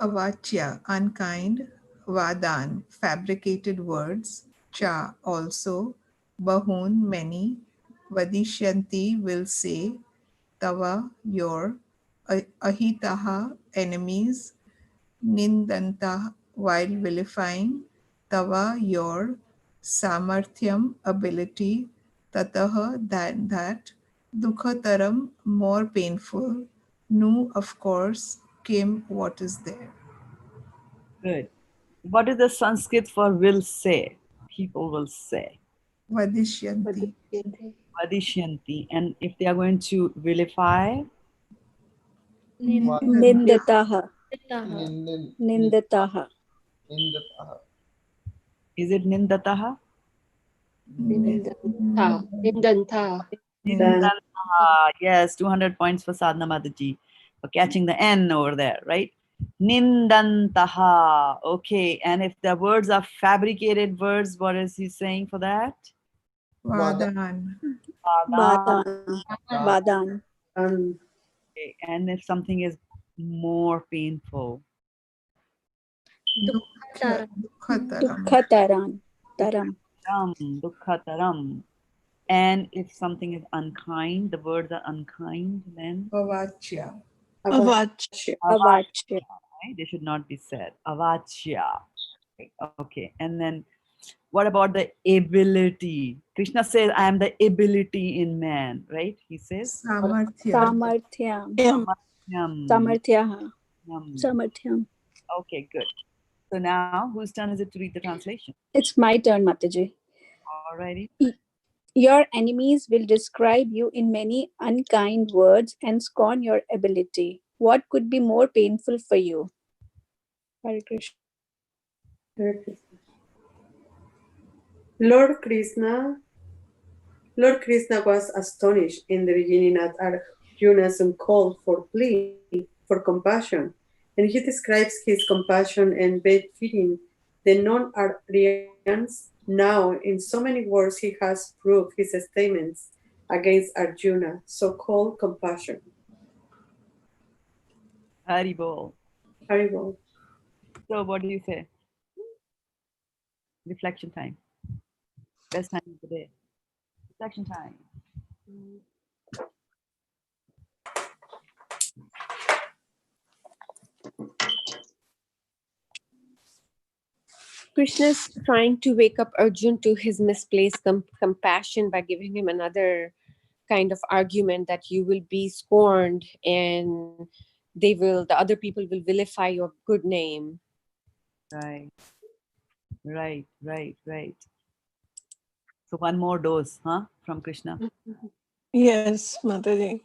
Speaker 11: Avachya, unkind, vadan, fabricated words, cha, also, bahun, many, vadishyanti, will say, tava, your, ahitaha, enemies, nindanta, while vilifying, tava, your, samarthyam, ability, tataha, that, dukhataram, more painful, nu, of course, kim, what is there.
Speaker 1: Good. What is the Sanskrit for will say? People will say.
Speaker 11: Vadishyanti.
Speaker 1: Vadishyanti. And if they are going to vilify,
Speaker 4: Nindataha.
Speaker 10: Nindin.
Speaker 4: Nindataha.
Speaker 10: Nindataha.
Speaker 1: is it nindataha?
Speaker 7: Nindanta. Nindanta.
Speaker 1: Nindantaha. Yes, 200 points for Sadhana Mataji for catching the N over there, right? Nindantaha. Okay, and if the words are fabricated words, what is he saying for that?
Speaker 11: Vadan.
Speaker 1: Vadan.
Speaker 4: Vadan.
Speaker 1: Okay, and if something is more painful,
Speaker 11: Dukhataram.
Speaker 4: Dukhataram. Taram.
Speaker 1: dukkataram. And if something is unkind, the words are unkind, then
Speaker 11: Avachya.
Speaker 2: Avach.
Speaker 4: Avachya.
Speaker 1: right? They should not be said. Avachya. Okay, and then what about the ability? Krishna says, I am the ability in man, right? He says,
Speaker 11: Samarthya.
Speaker 4: Samarthyam.
Speaker 1: Samarthyam.
Speaker 4: Samarthyaha.
Speaker 1: Samarthyam.
Speaker 4: Samarthyam.
Speaker 1: Okay, good. So now, whose turn is it to read the translation?
Speaker 4: It's my turn, Mataji.
Speaker 1: Alrighty.
Speaker 4: Your enemies will describe you in many unkind words and scorn your ability. What could be more painful for you? Hare Krishna.
Speaker 5: Hare Krishna. Lord Krishna was astonished in the beginning at Arjuna's uncalled for plea for compassion, and he describes his compassion and befitting the non-Aryans. Now, in so many words, he has proved his statements against Arjuna, so-called compassion.
Speaker 1: Haribol.
Speaker 5: Haribol.
Speaker 1: So what do you say? Reflection time. Best time of the day. Reflection time.
Speaker 8: Krishna is trying to wake up Arjun to his misplaced compassion by giving him another kind of argument that you will be scorned and the other people will vilify your good name.
Speaker 1: Right. So one more dose, huh? From Krishna.
Speaker 2: Yes, Mataji.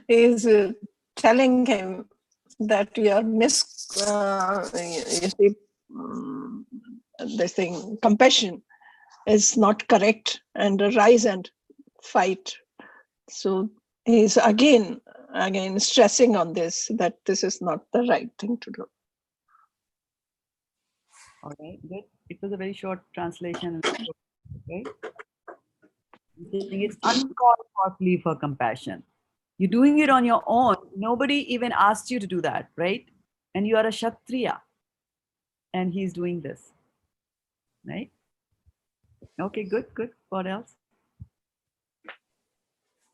Speaker 2: Is telling him that your this thing, compassion is not correct, and rise and fight. So he's again stressing on this, that this is not the right thing to do.
Speaker 1: All right, good. It was a very short translation. Okay. It's uncalled for plea for compassion. You're doing it on your own. Nobody even asked you to do that, right? And you are a Kshatriya. And he's doing this. Right? Okay, good. What else?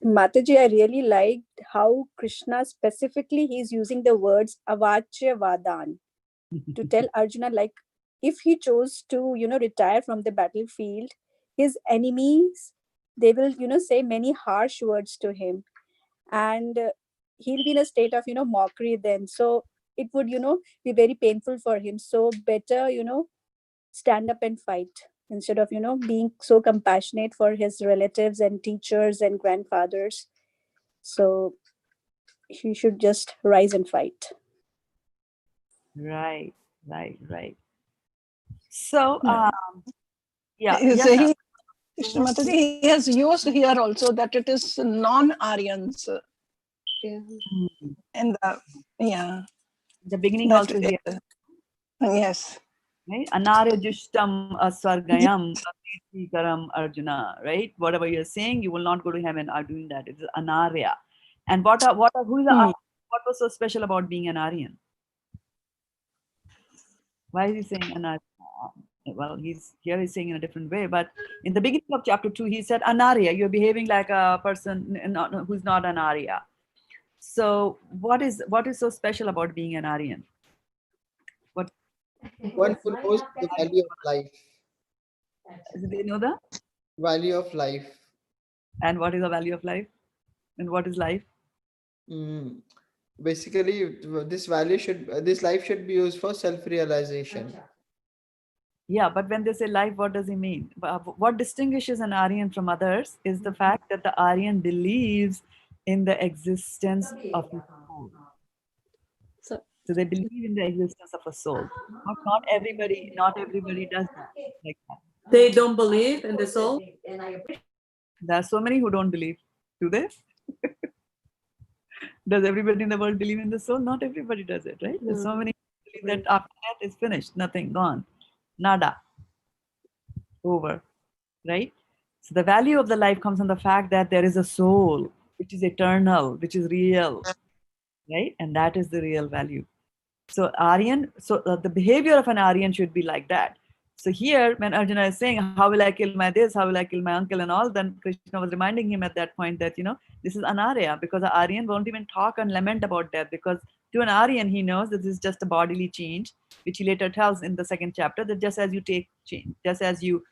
Speaker 4: Mataji, I really liked how Krishna specifically he's using the words avachya vadan to tell Arjuna, like, if he chose to, retire from the battlefield, his enemies, they will, say many harsh words to him. And he'll be in a state of, mockery then. So it would, be very painful for him. So better, stand up and fight instead of, being so compassionate for his relatives and teachers and grandfathers. So he should just rise and fight.
Speaker 1: Right. So, yeah.
Speaker 2: Mataji, he has used here also that it is non-Aryans. And
Speaker 1: the beginning also here.
Speaker 2: Yes.
Speaker 1: Right? Anaryajushtam aswargayam karam Arjuna, right? Whatever you're saying, you will not go to heaven are doing that. It's anarya. And what was so special about being an Aryan? Why is he saying Anarya? Well, he's saying in a different way, but in the beginning of chapter 2, he said, Anarya, you're behaving like a person who's not an Arya. So what is so special about being an Aryan? What
Speaker 10: One who knows the value of life.
Speaker 1: do they know the
Speaker 10: Value of life.
Speaker 1: and what is the value of life? And what is life?
Speaker 10: Basically, this life should be used for self-realization.
Speaker 1: Yeah, but when they say life, what does it mean? What distinguishes an Aryan from others is the fact that the Aryan believes in the existence of a soul. So they believe in the existence of a soul. Not everybody does that like that.
Speaker 12: They don't believe in the soul.
Speaker 1: There are so many who don't believe. Do they? Does everybody in the world believe in the soul? Not everybody does it, right? There's so many who believe that after death is finished, nothing, gone, nada, over, right? So the value of the life comes from the fact that there is a soul, which is eternal, which is real, right? And that is the real value. So the behavior of an Aryan should be like that. So here, when Arjuna is saying, how will I kill my this, how will I kill my uncle and all, then Krishna was reminding him at that point that, this is Anarya, because an Aryan won't even talk and lament about death, because to an Aryan, he knows that this is just a bodily change, which he later tells in the second chapter, that just as you take change, just as you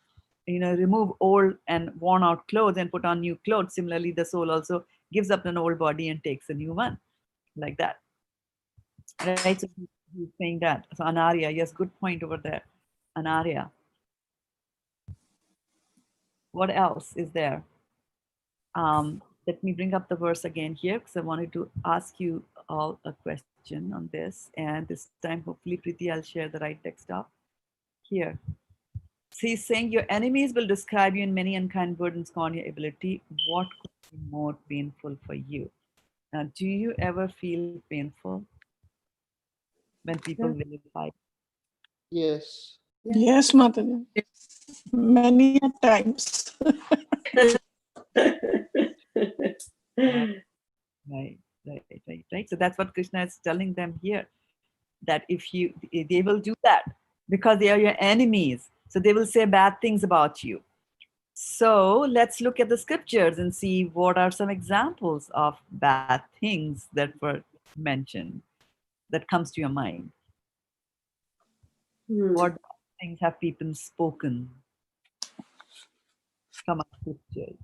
Speaker 1: remove old and worn out clothes and put on new clothes, similarly, the soul also gives up an old body and takes a new one, like that. Right, so he's saying that. So Anarya, yes, good point over there. Anarya. What else is there? Let me bring up the verse again here, because I wanted to ask you all a question on this. And this time, hopefully, Preeti, I'll share the right text up here. So he's saying, your enemies will describe you in many unkind words and scorn your ability. What could be more painful for you? Now, do you ever feel painful when people vilify?
Speaker 10: Yes.
Speaker 2: Yes, Mataji. Many a times.
Speaker 1: Right. So that's what Krishna is telling them here, that they will do that because they are your enemies. So they will say bad things about you. So let's look at the scriptures and see what are some examples of bad things that were mentioned that comes to your mind. What things have people spoken from our scriptures?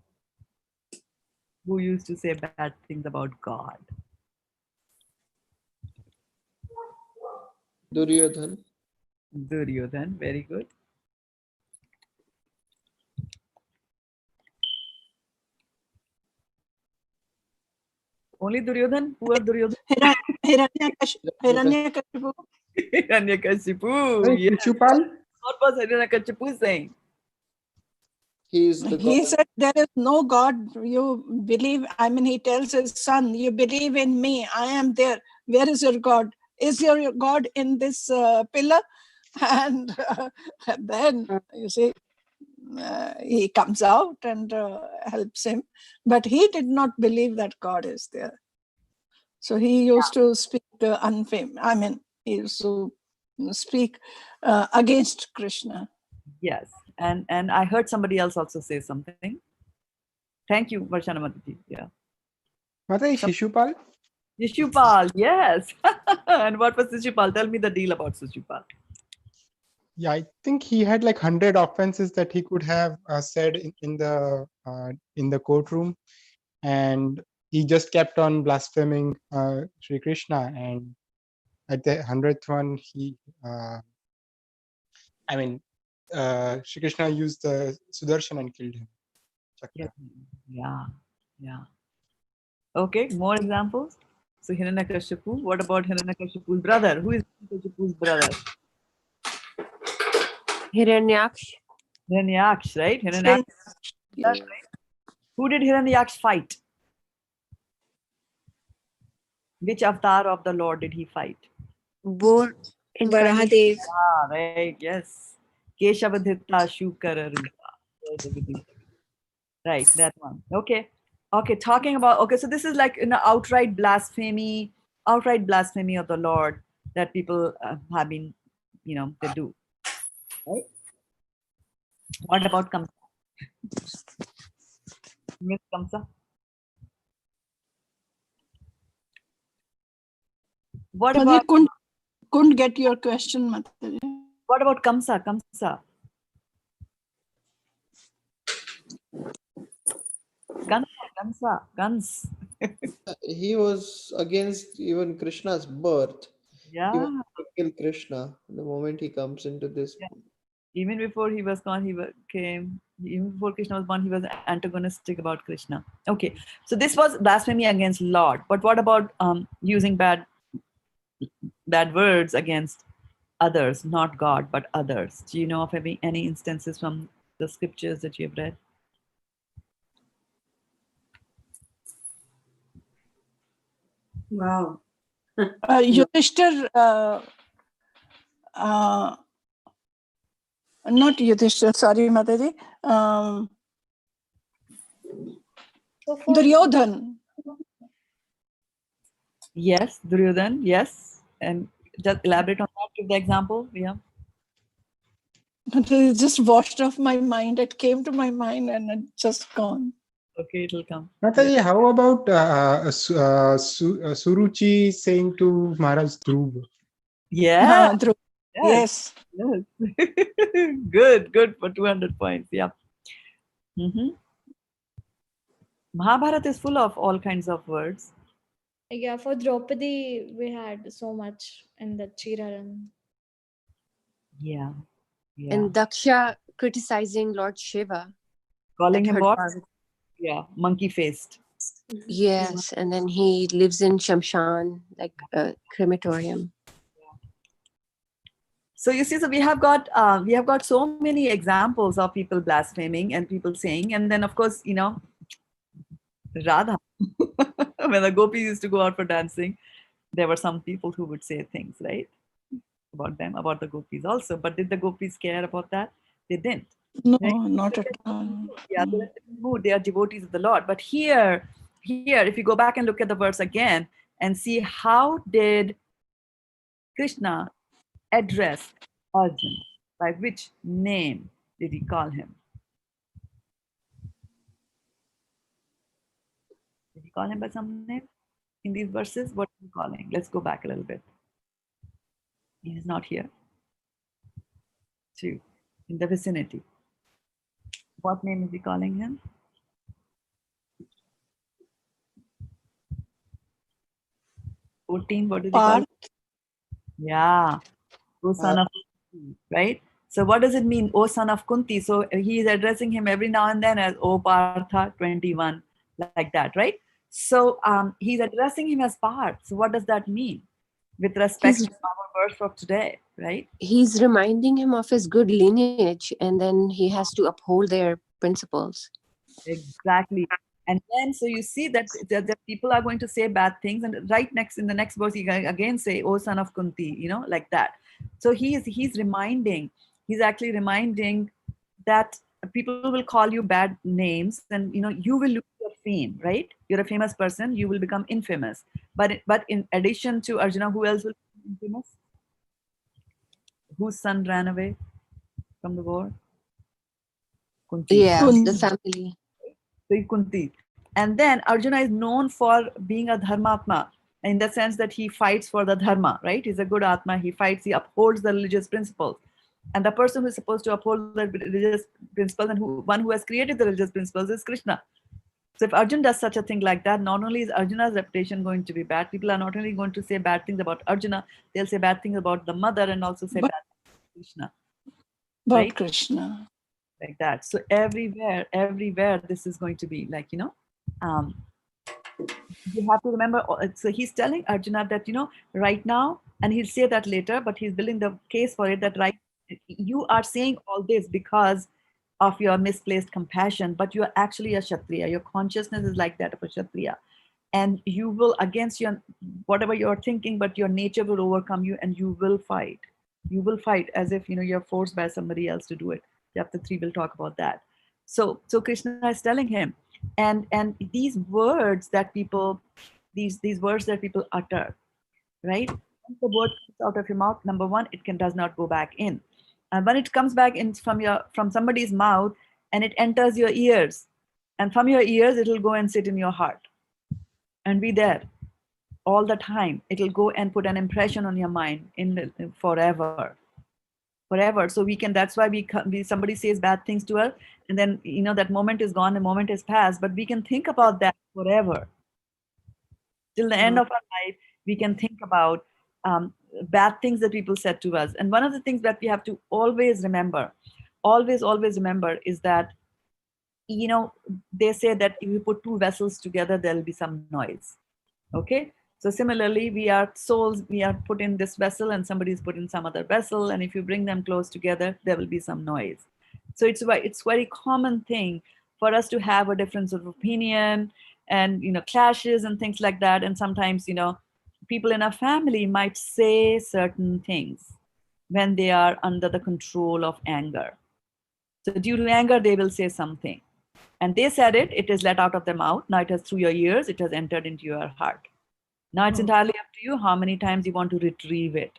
Speaker 1: Who used to say bad things about God?
Speaker 10: Duryodhan.
Speaker 1: Duryodhan, very good. Only Duryodhan? Who are Duryodhan?
Speaker 2: Hiranyakashipu.
Speaker 1: Hiranyakashipu. Yes. What was Hiranyakashipu saying?
Speaker 2: He said, there is no God. You believe, he tells his son, you believe in me. I am there. Where is your God? Is your God in this pillar? And then, you see, he comes out and helps him. But he did not believe that God is there. So he used to speak he used to speak against Krishna.
Speaker 1: Yes. And I heard somebody else also say something. Thank you, Varshana Mataji. Yeah.
Speaker 13: Mataji, Shishupal?
Speaker 1: Shishupal, yes. And what was Shishupal? Tell me the deal about Shishupal.
Speaker 13: Yeah, I think he had like 100 offenses that he could have said in the courtroom, and he just kept on blaspheming Sri Krishna. And at the 100th one, Sri Krishna used the Sudarshan and killed him. Chakra.
Speaker 1: Yeah. Okay, more examples. So Hiranyakashipu. What about Hiranyakashipu's brother? Who is Hiranyakashipu's brother?
Speaker 8: Hiranyaksh.
Speaker 1: Hiranyaksh, right? Hiranyaksh. Right? Who did Hiranyaksh fight? Which avatar of the Lord did he fight?
Speaker 8: Both
Speaker 4: Varahadev.
Speaker 1: Right, yes. Keshavadhitta Shukara Rupa. Right, that one. Okay, talking about, so this is like an outright blasphemy of the Lord that people have been, they do, right? What about Kamsa? Miss Kamsa? What
Speaker 2: Mataji,
Speaker 1: about
Speaker 2: couldn't get your question, Mataji.
Speaker 1: what about Kamsa? Kamsa? Guns.
Speaker 10: He was against even Krishna's birth.
Speaker 1: Yeah.
Speaker 10: He wanted to kill Krishna the moment he comes into this.
Speaker 1: Yeah. Even before he was gone, came. Even before Krishna was born, he was antagonistic about Krishna. Okay, so this was blasphemy against Lord. But what about using bad words against others, not God, but others? Do you know of any instances from the scriptures that you have read?
Speaker 5: Wow.
Speaker 2: Yudhishthir, not Yudhishthir, sorry, Mataji. Duryodhan.
Speaker 1: Yes, Duryodhan, yes. And just elaborate on that, give the example. Yeah.
Speaker 2: It just washed off my mind. It came to my mind and it just gone.
Speaker 1: Okay, it'll come.
Speaker 13: Mataji, how about Suruchi saying to Maharaj Dhruv?
Speaker 1: Yeah.
Speaker 2: Dhruv. Yes.
Speaker 1: Yes. Good for 200 points. Yeah. Mahabharata is full of all kinds of words.
Speaker 6: Yeah, for Draupadi, we had so much in the Chiraran.
Speaker 1: Yeah.
Speaker 8: And Daksha criticizing Lord Shiva.
Speaker 1: Calling
Speaker 8: at
Speaker 1: him
Speaker 8: her
Speaker 1: what?
Speaker 8: target.
Speaker 1: Yeah, monkey faced.
Speaker 8: Yes, and then he lives in Shamshan, like a crematorium.
Speaker 1: So you see, so we have got so many examples of people blaspheming and people saying, and then of course, Radha, when the gopis used to go out for dancing, there were some people who would say things, right, about them, about the gopis also. But did the gopis care about that? They didn't.
Speaker 2: No,
Speaker 1: right?
Speaker 2: not at all.
Speaker 1: Yeah, they're in the mood. They are devotees of the Lord. But here, if you go back and look at the verse again and see how did Krishna address Arjun, by which name did he call him? Did he call him by some name? In these verses, what is he calling? Let's go back a little bit. He is not here. 2. In the vicinity. What name is he calling him? What did he call him? Yeah. O son of Kunti, right? So what does it mean, O son of Kunti? So he is addressing him every now and then as O Partha 21, like that, right? So he's addressing him as Parth. So what does that mean with respect to our verse of today, right?
Speaker 8: He's reminding him of his good lineage, and then he has to uphold their principles.
Speaker 1: Exactly. And then, so you see that people are going to say bad things, and right next in the next verse, he again say, "O son of Kunti," like that. So he's actually reminding that people will call you bad names, and you will lose your fame, right? You're a famous person, you will become infamous. But in addition to Arjuna, who else will be infamous? Whose son ran away from the war? Kunti.
Speaker 8: Yeah, the family.
Speaker 1: Kunti. And then Arjuna is known for being a dharmatma, in the sense that he fights for the dharma, right? He's a good atma. He fights, he upholds the religious principles. And the person who is supposed to uphold the religious principles and one who has created the religious principles is Krishna. So if Arjuna does such a thing like that, not only is Arjuna's reputation going to be bad, people are not only going to say bad things about Arjuna, they'll say bad things about the mother and also say bad things about Krishna.
Speaker 2: About
Speaker 1: right?
Speaker 2: Krishna.
Speaker 1: Like that. So everywhere this is going to be like, you have to remember. So he's telling Arjuna that, right now, and he'll say that later, but he's building the case for it that you are saying all this because of your misplaced compassion, but you're actually a Kshatriya. Your consciousness is like that of a Kshatriya. And you will, against your whatever you're thinking, but your nature will overcome you and you will fight. You will fight as if you're forced by somebody else to do it. Chapter 3 will talk about that. So Krishna is telling him, and these words that people, these words that people utter, right? once the word comes out of your mouth, number one, it does not go back in. And when it comes back in from somebody's mouth and it enters your ears, and from your ears, it'll go and sit in your heart and be there all the time. It'll go and put an impression on your mind in forever. So that's why somebody says bad things to us, and then that moment is gone, the moment has passed, but we can think about that forever. Till the end of our life, we can think about bad things that people said to us. And one of the things that we have to always remember is that, they say that if you put two vessels together, there'll be some noise. Okay? So similarly, we are souls, we are put in this vessel and somebody's put in some other vessel. And if you bring them close together, there will be some noise. So it's very common thing for us to have a difference of opinion and, clashes and things like that. And sometimes, people in a family might say certain things when they are under the control of anger. So due to anger, they will say something. And they said it is let out of their mouth. Now it has through your ears, it has entered into your heart. Now it's entirely up to you how many times you want to retrieve it,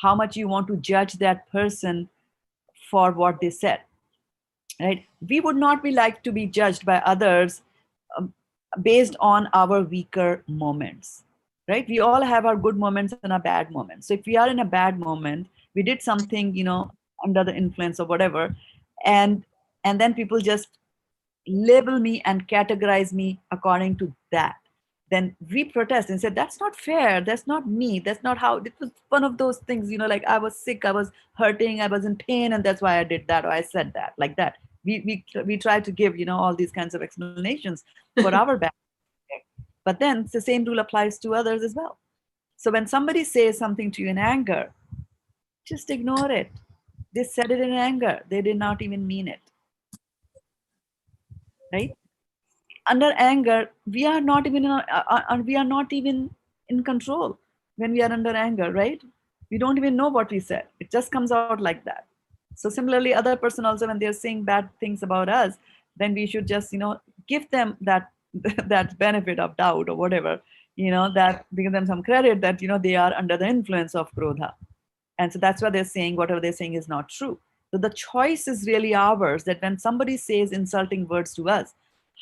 Speaker 1: how much you want to judge that person for what they said, right? We would not be like to be judged by others based on our weaker moments, right? We all have our good moments and our bad moments. So if we are in a bad moment, we did something, under the influence of whatever, and then people just label me and categorize me according to that. Then we protest and say, that's not fair. That's not me. That's not how, it was one of those things, like I was sick, I was hurting, I was in pain, and that's why I did that, or I said that, like that. We try to give, all these kinds of explanations for our bad. But then the same rule applies to others as well. So when somebody says something to you in anger, just ignore it. They said it in anger. They did not even mean it. Right? Under anger, we are not even in control when we are under anger, right? We don't even know what we said. It just comes out like that. So similarly, other person also, when they're saying bad things about us, then we should just, give them that that benefit of doubt or whatever, that give them some credit that, they are under the influence of Krodha. And so that's why they're saying whatever they're saying is not true. So the choice is really ours, that when somebody says insulting words to us,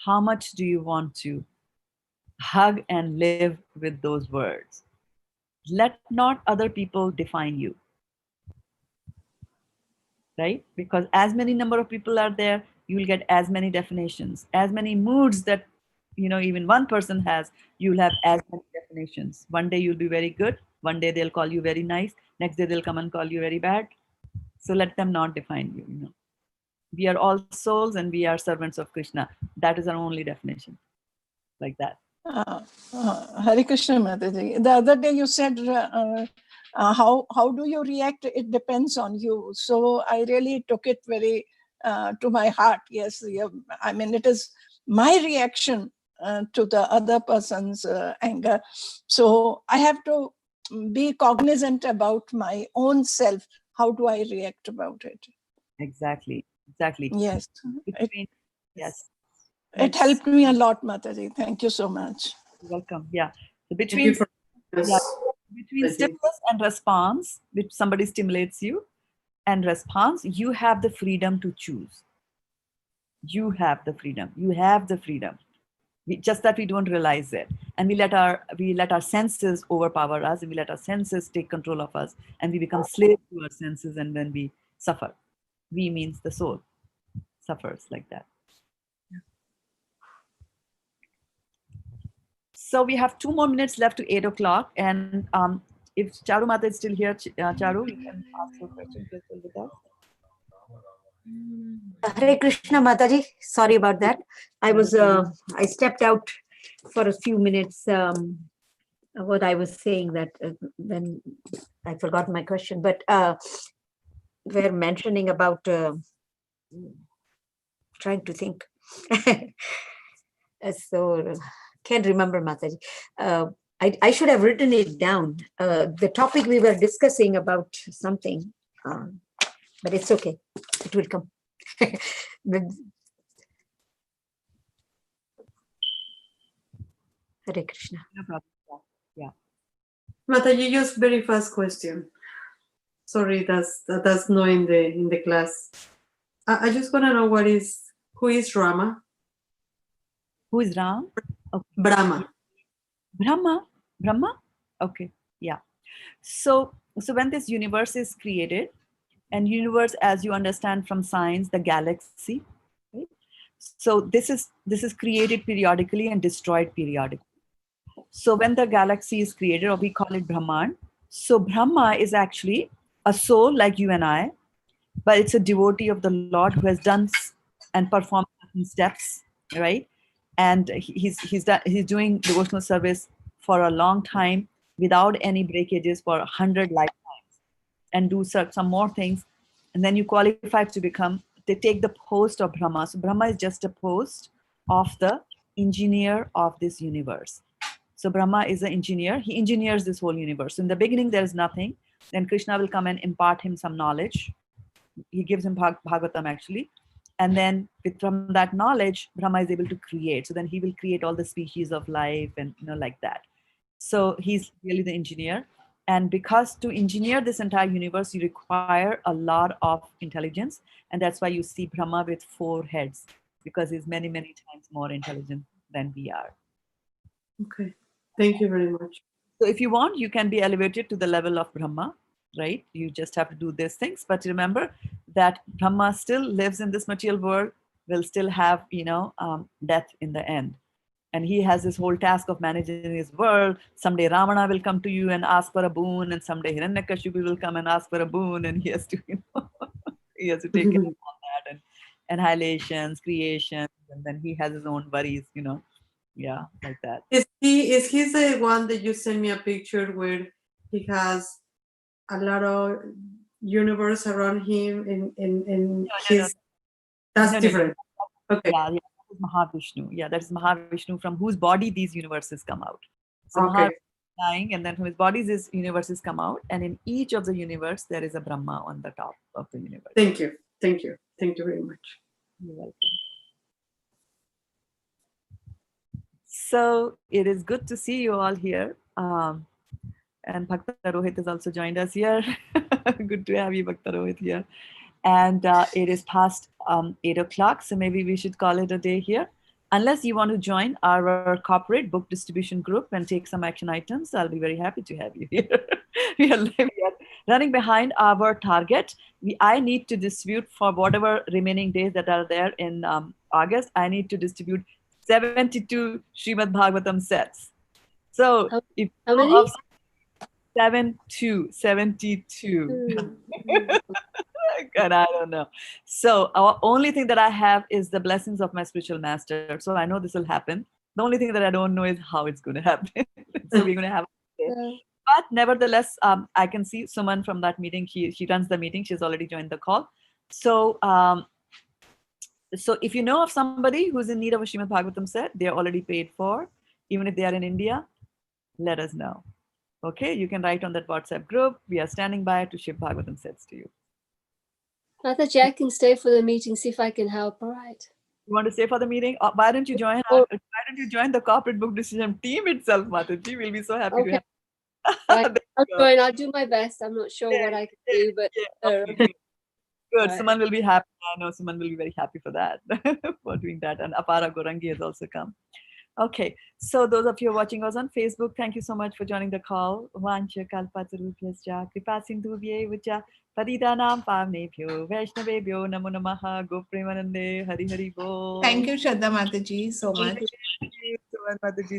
Speaker 1: how much do you want to hug and live with those words? Let not other people define you, right? Because as many number of people are there, you will get as many definitions, as many moods that, even one person has, you'll have as many definitions. One day you'll be very good. One day they'll call you very nice. Next day they'll come and call you very bad. So let them not define you, We are all souls and we are servants of Krishna. That is our only definition. Like that.
Speaker 2: Hare Krishna, Mataji. The other day you said, how do you react? It depends on you. So I really took it very to my heart. Yes, I mean, it is my reaction to the other person's anger. So I have to be cognizant about my own self. How do I react about it?
Speaker 1: Exactly.
Speaker 2: Yes.
Speaker 1: Yes.
Speaker 2: It helped me a lot, Mataji. Thank you so much.
Speaker 1: You're welcome. Yeah. So between stimulus and response, which somebody stimulates you, and response, you have the freedom to choose. You have the freedom. Just that we don't realize it, and we let our senses overpower us, and we let our senses take control of us, and we become slaves to our senses, and then we suffer. We means the soul suffers like that. So we have 2 more minutes left to 8 o'clock, and if Charu Mata is still here, Charu, you can ask your question with us.
Speaker 3: Hare Krishna, Mataji. Sorry about that. I stepped out for a few minutes. What I was saying that when I forgot my question, but we're mentioning about trying to think. So can't remember, Mataji. I should have written it down. The topic we were discussing about something, but it's okay. It will come. Hare Krishna.
Speaker 1: No problem. Yeah.
Speaker 5: Mataji, just very fast question. Sorry, that's not in the class. I just want to know who is Rama?
Speaker 1: Who is Ram? Okay.
Speaker 5: Brahma.
Speaker 1: Brahma? Okay, yeah. So when this universe is created, and universe, as you understand from science, the galaxy, right? So this is created periodically and destroyed periodically. So when the galaxy is created, or we call it Brahman, so Brahma is actually a soul like you and I, but it's a devotee of the Lord who has done and performed certain steps, right? And he's doing devotional service for a long time without any breakages for 100 lifetimes, and do some more things, and then you qualify to become. They take the post of Brahma. So Brahma is just a post of the engineer of this universe. So Brahma is an engineer. He engineers this whole universe. So in the beginning, there is nothing. Then Krishna will come and impart him some knowledge. He gives him Bhagavatam actually. And then from that knowledge, Brahma is able to create. So then he will create all the species of life and like that. So he's really the engineer. And because to engineer this entire universe, you require a lot of intelligence. And that's why you see Brahma with 4 heads, because he's many, many times more intelligent than we are.
Speaker 5: Okay. Thank you very much.
Speaker 1: So if you want, you can be elevated to the level of Brahma, right? You just have to do these things. But remember that Brahma still lives in this material world, will still have, death in the end. And he has this whole task of managing his world. Someday Ravana will come to you and ask for a boon, and someday Hiranyakashipu will come and ask for a boon, and he has to, he has to take care of all that, and annihilations, creations, and then he has his own worries, yeah, like that.
Speaker 5: Is he the one that you sent me a picture where he has a lot of universe around him in his? That's different. Okay.
Speaker 1: Yeah, that is Mahavishnu. Yeah, that is Mahavishnu, from whose body these universes come out. So
Speaker 5: Okay.
Speaker 1: Mahavishnu is dying, and then from his body these universes come out, and in each of the universe there is a Brahma on the top of the universe.
Speaker 5: Thank you very much.
Speaker 1: You're welcome. So it is good to see you all here. And Bhakta Rohit has also joined us here. Good to have you, Bhakta Rohit, here. And it is past 8 o'clock, so maybe we should call it a day here. Unless you want to join our corporate book distribution group and take some action items, I'll be very happy to have you here. we are running behind our target. I need to distribute, for whatever remaining days that are there in August, I need to distribute 72 Srimad Bhagavatam sets. So if
Speaker 7: how many?
Speaker 1: 72. God, I don't know. So our only thing that I have is the blessings of my spiritual master. So I know this will happen. The only thing that I don't know is how it's going to happen. So we're going to have but nevertheless, I can see Suman from that meeting. She runs the meeting. She's already joined the call. So so if you know of somebody who's in need of a Srimad Bhagavatam set, they're already paid for, even if they are in India, let us know. Okay, you can write on that WhatsApp group. We are standing by to ship Bhagavatam sets to you.
Speaker 7: Mataji, I can stay for the meeting, see if I can help. All right.
Speaker 1: You want to stay for the meeting? Why don't you join? Why don't you join the corporate book decision team itself, Mataji? We'll be so happy to have you.
Speaker 7: Right. I'll join. I'll do my best. I'm not sure what I can do, but
Speaker 1: okay. Good.
Speaker 7: Right.
Speaker 1: Suman will be happy. I know Suman will be very happy for that, for doing that. And Apara Gorangi has also come. Okay, so those of you who are watching us on Facebook, thank you so much for joining the call. Vancha kalpatarubhyascha kripa sindhubhye paridanam pavnebhyo vaishnavebhyo namo namaha gopremanande hari hari bol.
Speaker 11: Thank you, Shraddha Mataji, so much.
Speaker 1: Thank you, Suman Mataji.